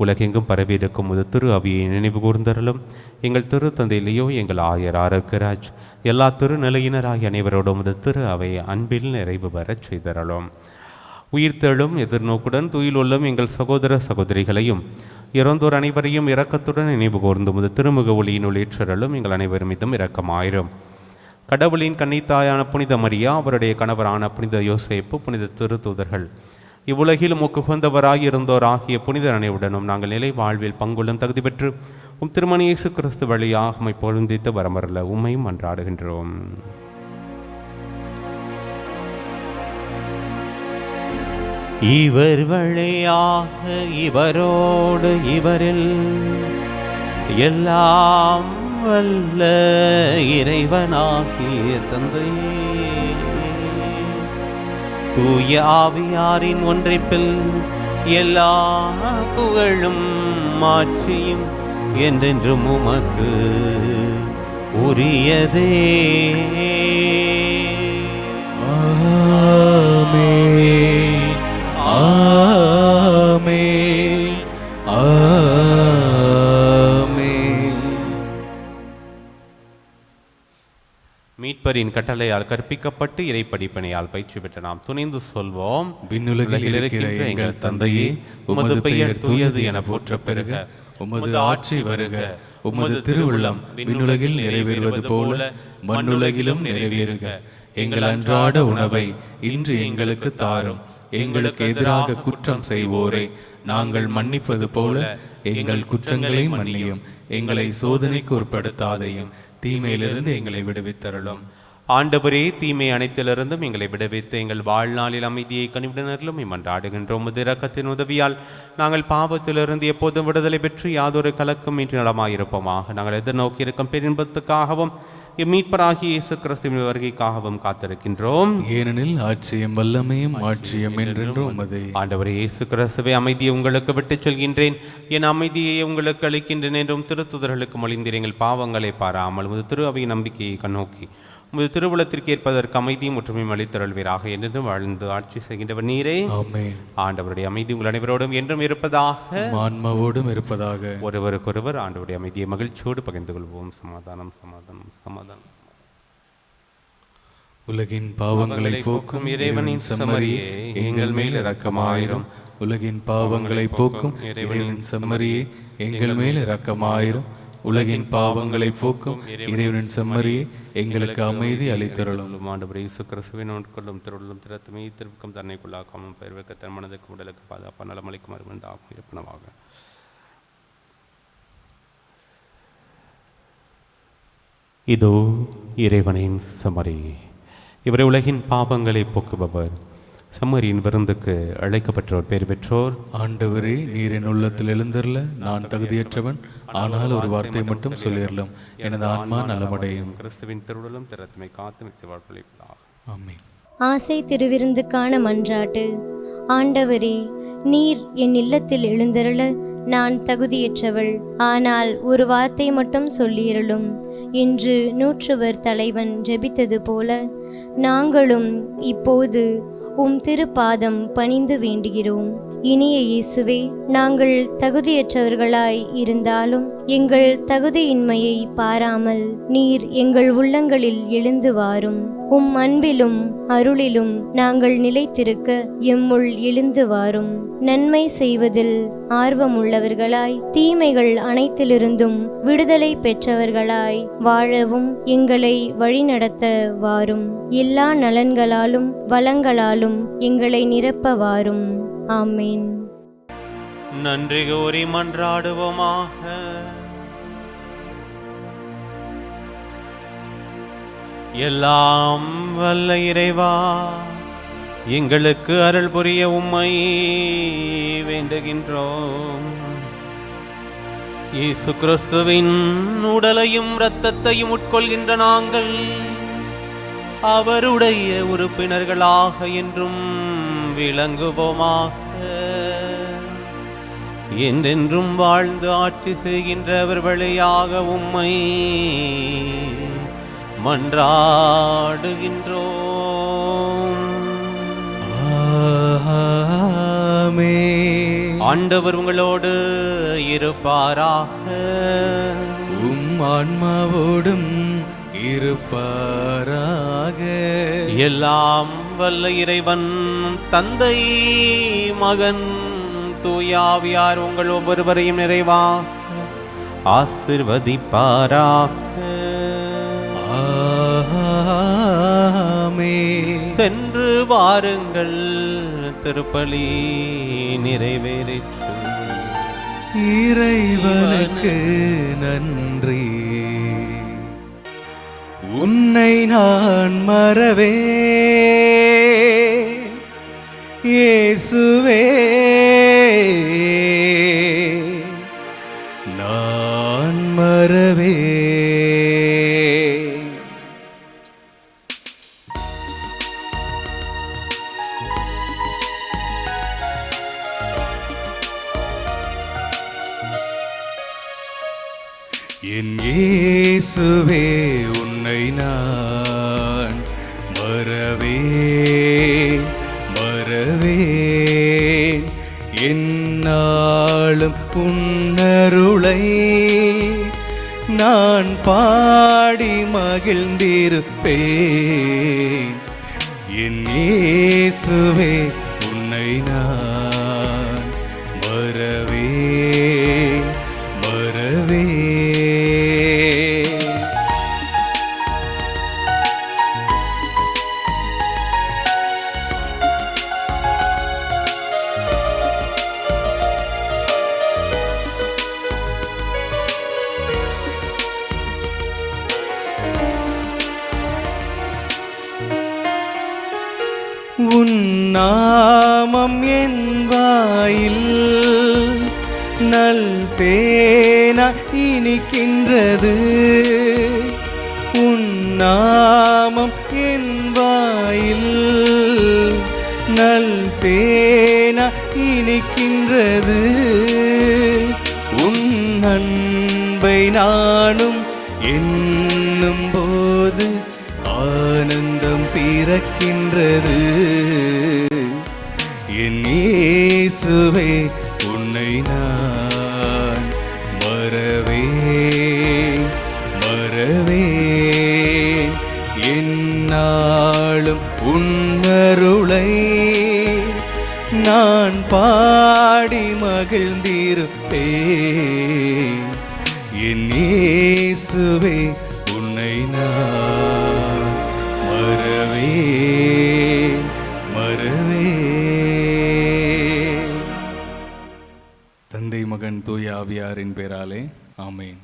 Speaker 2: உலகெங்கும் பரவியிருக்கும் முது திரு அவியை நினைவு கூர்ந்தருளும். எங்கள் திரு தந்தையிலேயோ எங்கள் ஆயர் ஆரோக்கியராஜ் எல்லா திருநிலையினராகிய அனைவரோடும் முது திரு அவையை அன்பில் நிறைவு பெறச் செய்தருளும். உயிர்த்தெழும் எதிர்நோக்குடன் துயிலுள்ளும் எங்கள் சகோதர சகோதரிகளையும் இறந்தோர் அனைவரையும் இரக்கத்துடன் நினைவு கூர்ந்து முது திருமுக ஒளியினுள் ஏற்றருளும். எங்கள் அனைவர் மீதும் இரக்கமாயிரும். கடவுளின் கன்னித்தாயான புனித மரியா, அவருடைய கணவரான புனித யோசேப்பு, புனித திருத்தூதர்கள், இவ்வுலகில் உமக்கு உகந்தவராய் இருந்தோர் ஆகிய புனித அனைவருடனும் நாங்கள் நிலை வாழ்வில் பங்குள்ளும் தகுதி பெற்று உம் திருமணி இயேசு கிறிஸ்து வழியாக உம்மை பொழுந்தித்து வரமரல உம்மையும் மன்றாடுகின்றோம். இவர் வழியாக இவரோடு இவரில் எல்லாம் வல்ல இறைவனாகிய தந்தையே, தூய ஆவியாரின் ஒன்றைப்பில் எல்லா புகழும் மாட்சியும் என்றென்றும் உமக்கு உரியதே.
Speaker 1: ஆமென், ஆமென், ஆமென்.
Speaker 2: மீட்பரின் கட்டளையால் கற்பிக்கப்பட்டு இறைப்படிப்பனையால் பயிற்சி பெற்ற நாம் துணிந்து சொல்வோம்:
Speaker 1: விண்ணுலகில் இருக்கிற எங்கள் தந்தையே, உமது பெயர் தூயது என போற்றப் பெறுக. உமது ஆட்சி வருக. உமது திருவுள்ளம் விண்ணுலகில் நிறைவேறுவது போல மண்ணுலகிலும் நிறைவேறுக. எங்கள் அன்றாட உணவை இன்று எங்களுக்கு தாரும். எங்களுக்கு எதிராக குற்றம் செய்வோரை நாங்கள் மன்னிப்பது போல எங்கள் குற்றங்களை மன்னியும். எங்களை சோதனைக்கு உட்படுத்தாதையும், தீமையிலிருந்து எங்களை விடுவித்தருளும்.
Speaker 2: ஆண்டவரே, தீமை அனைத்திலிருந்தும் எங்களை விடுவித்து எங்கள் வாழ்நாளில் அமைதியை கனிவுடனர்களும் மன்றாடுகின்றோம். உமது இரக்கத்தின் உதவியால் நாங்கள் பாவத்திலிருந்து எப்போதும் விடுதலை பெற்று யாதொரு கலக்கம் இன்றி நலமாயிருப்போமாக. நாங்கள் எதிர்நோக்கி இருக்கும் பெருன்பத்துக்காகவும் மீட்பராகிய இயேசு கிறிஸ்துவின் வருகைக்காகவும் காத்திருக்கின்றோம்.
Speaker 1: ஏனெனில் ஆட்சியும் வல்லமையும் ஆட்சியும் என்றென்றும் உமதே.
Speaker 2: ஆண்டவரே இயேசு கிறிஸ்துவே, அமைதியை உங்களுக்கு விட்டுச் சொல்கின்றேன், என் அமைதியை உங்களுக்கு அளிக்கின்றேன் என்றும் திருத்துதர்களுக்கு மொழிந்தீர். எங்கள் பாவங்களை பாராமல் உமது திரு அவையின் நம்பிக்கையை கண்ணோக்கி உமது திருவுளத்திற்கு ஏற்பதற்கு அமைதியும் ஒற்றுமையும் அளித்தருள்வீராக. என்றென்றும் வாழ்ந்து ஆட்சி செய்கின்றவர் நீரே.
Speaker 1: ஆமென்.
Speaker 2: ஆண்டவருடைய அமைதி உங்கள் அனைவரோடும் என்றும் இருப்பதாக,
Speaker 1: ஆன்மாவோடும் இருப்பதாக.
Speaker 2: ஒருவருக்கொருவர் ஆண்டவருடைய அமைதியை மகிழ்ச்சியோடு பகிர்ந்து கொள்வோம். சமாதானம், சமாதானம், சமாதானம்.
Speaker 1: உலகின் பாவங்களை போக்கும் இறைவனின் செம்மறியே, எங்கள் மேல் இரக்கமாயிரும். உலகின் பாவங்களை போக்கும் இறைவனின் செம்மறியே, எங்கள் மேல் இரக்கமாயிரும். உலகின் பாவங்களை போக்கும் இறைவனின் செம்மறியே, எங்களுக்கு அமைதி அளித்தருளும்.
Speaker 2: ஆண்டவரே இயேசு கிறிஸ்துவின் உட்கொள்ளும் திருவுள்ளும் திறத்துமே திருவுக்கும் தன்னைக்குள்ளாக்காமல் பெயர்வைக்க தன் மனதுக்கு உடலுக்கு பாதுகாப்பாக நலமளிக்கும் அருமந்தாகும் இருப்பனவாக. இதோ இறைவனின் சமரி, இவரை உலகின் பாவங்களை போக்குபவர். சம்மரியின் விருந்துக்கு அழைக்கப்பட்டோர் பேர் பெற்றோர்.
Speaker 1: ஆண்டவரே, நீர் என் உள்ளத்தில் எழுந்தருள நான் தகுதியற்றவன், ஆனால் ஒரு வார்த்தை மட்டும் சொல்லிடலாம், எனது ஆன்மா நலமடையும்.
Speaker 2: கிறிஸ்துவின் திருவுடலும் திறத்துமை காத்து நித்திய வாழ்வளிப்பதாக.
Speaker 1: ஆமென்.
Speaker 6: ஆசை திருவிருந்துக்கான மன்றாட்டு. ஆண்டவரே, நீர் என் இல்லத்தில் எழுந்தருள நான் தகுதியற்றவள், ஆனால் ஒரு வார்த்தை மட்டும் சொல்லியருளும் என்று நூற்றுவர் தலைவன் ஜெபித்தது போல நாங்களும் இப்போது உம் திருப்பாதம் பணிந்து வேண்டுகிறோம். இனிய இயேசுவே, நாங்கள் தகுதியற்றவர்களாய் இருந்தாலும் எங்கள் தகுதியின்மையை பாராமல் நீர் எங்கள் உள்ளங்களில் எழுந்து வாரும். உம் அன்பிலும் அருளிலும் நாங்கள் நிலைத்திருக்க எம்முள் எழுந்து வாரும். நன்மை செய்வதில் ஆர்வமுள்ளவர்களாய் தீமைகள் அனைத்திலிருந்தும் விடுதலை பெற்றவர்களாய் வாழவும் எங்களை வழிநடத்த வாரும். எல்லா நலன்களாலும் வளங்களாலும் எங்களை நிரப்ப வாரும். ஆமேன்.
Speaker 2: நன்றி கூறி மன்றாடுவோமாக. எல்லாம் வல்ல இறைவா, எங்களுக்கு அருள் புரிய உம்மை வேண்டுகின்றோம். இயேசு கிறிஸ்துவின் உடலையும் இரத்தத்தையும் உட்கொள்கின்ற நாங்கள் அவருடைய உறுப்பினர்களாக என்றும் விளங்குவோமாக. என்றென்றும் வாழ்ந்து ஆட்சி செய்கின்றவர் வழியாக உம்மை மன்றாடுகின்றோம்.
Speaker 1: ஆமென்.
Speaker 2: ஆண்டவர் உங்களோடு இருப்பாராக.
Speaker 1: உம் ஆன்மாவோடும் இருப்பாராக.
Speaker 2: எல்லாம் வல்ல இறைவன் தந்தை, மகன், தூயாவியார் உங்கள் ஒவ்வொருவரையும் நிறைவாக ஆசிர்வதிப்பாராக.
Speaker 1: ஆமென்.
Speaker 2: சென்று வாருங்கள், திருப்பலி நிறைவேறிற்று.
Speaker 1: இறைவனுக்கு நன்றி. உன்னை நான் மறவேன் இயேசுவே, நான் மறவேன். என் இயேசுவே, உன்னை நான் மறவேன் மறவேன். என்னாலும் உன்னருளை நான் பாடி மகிழ்ந்திருப்பேன். என் இயேசுவே, உன்னை நான் மறவேன் மறவேன். உன் நாமம் என் வாயில் நல் பேனா இனிக்கின்றது. உன் நாமம் என் வாயில் நல் பேனா இனிக்கின்றது. உன் அன்பை நானும் எண்ணும் போது ஆனந்தம் பிறக்கின்றது. என் இயேசுவே, உன்னை நான் மறவேன் மறவேன். என்னாலும் உன்னருளை நான் பாடி மகிழ்ந்திருப்பேன். என் இயேசுவே, உன்னை நான் மறவேன் மறவேன். தந்தை, மகன், தூய ஆவியாரின் பேராலே ஆமென்.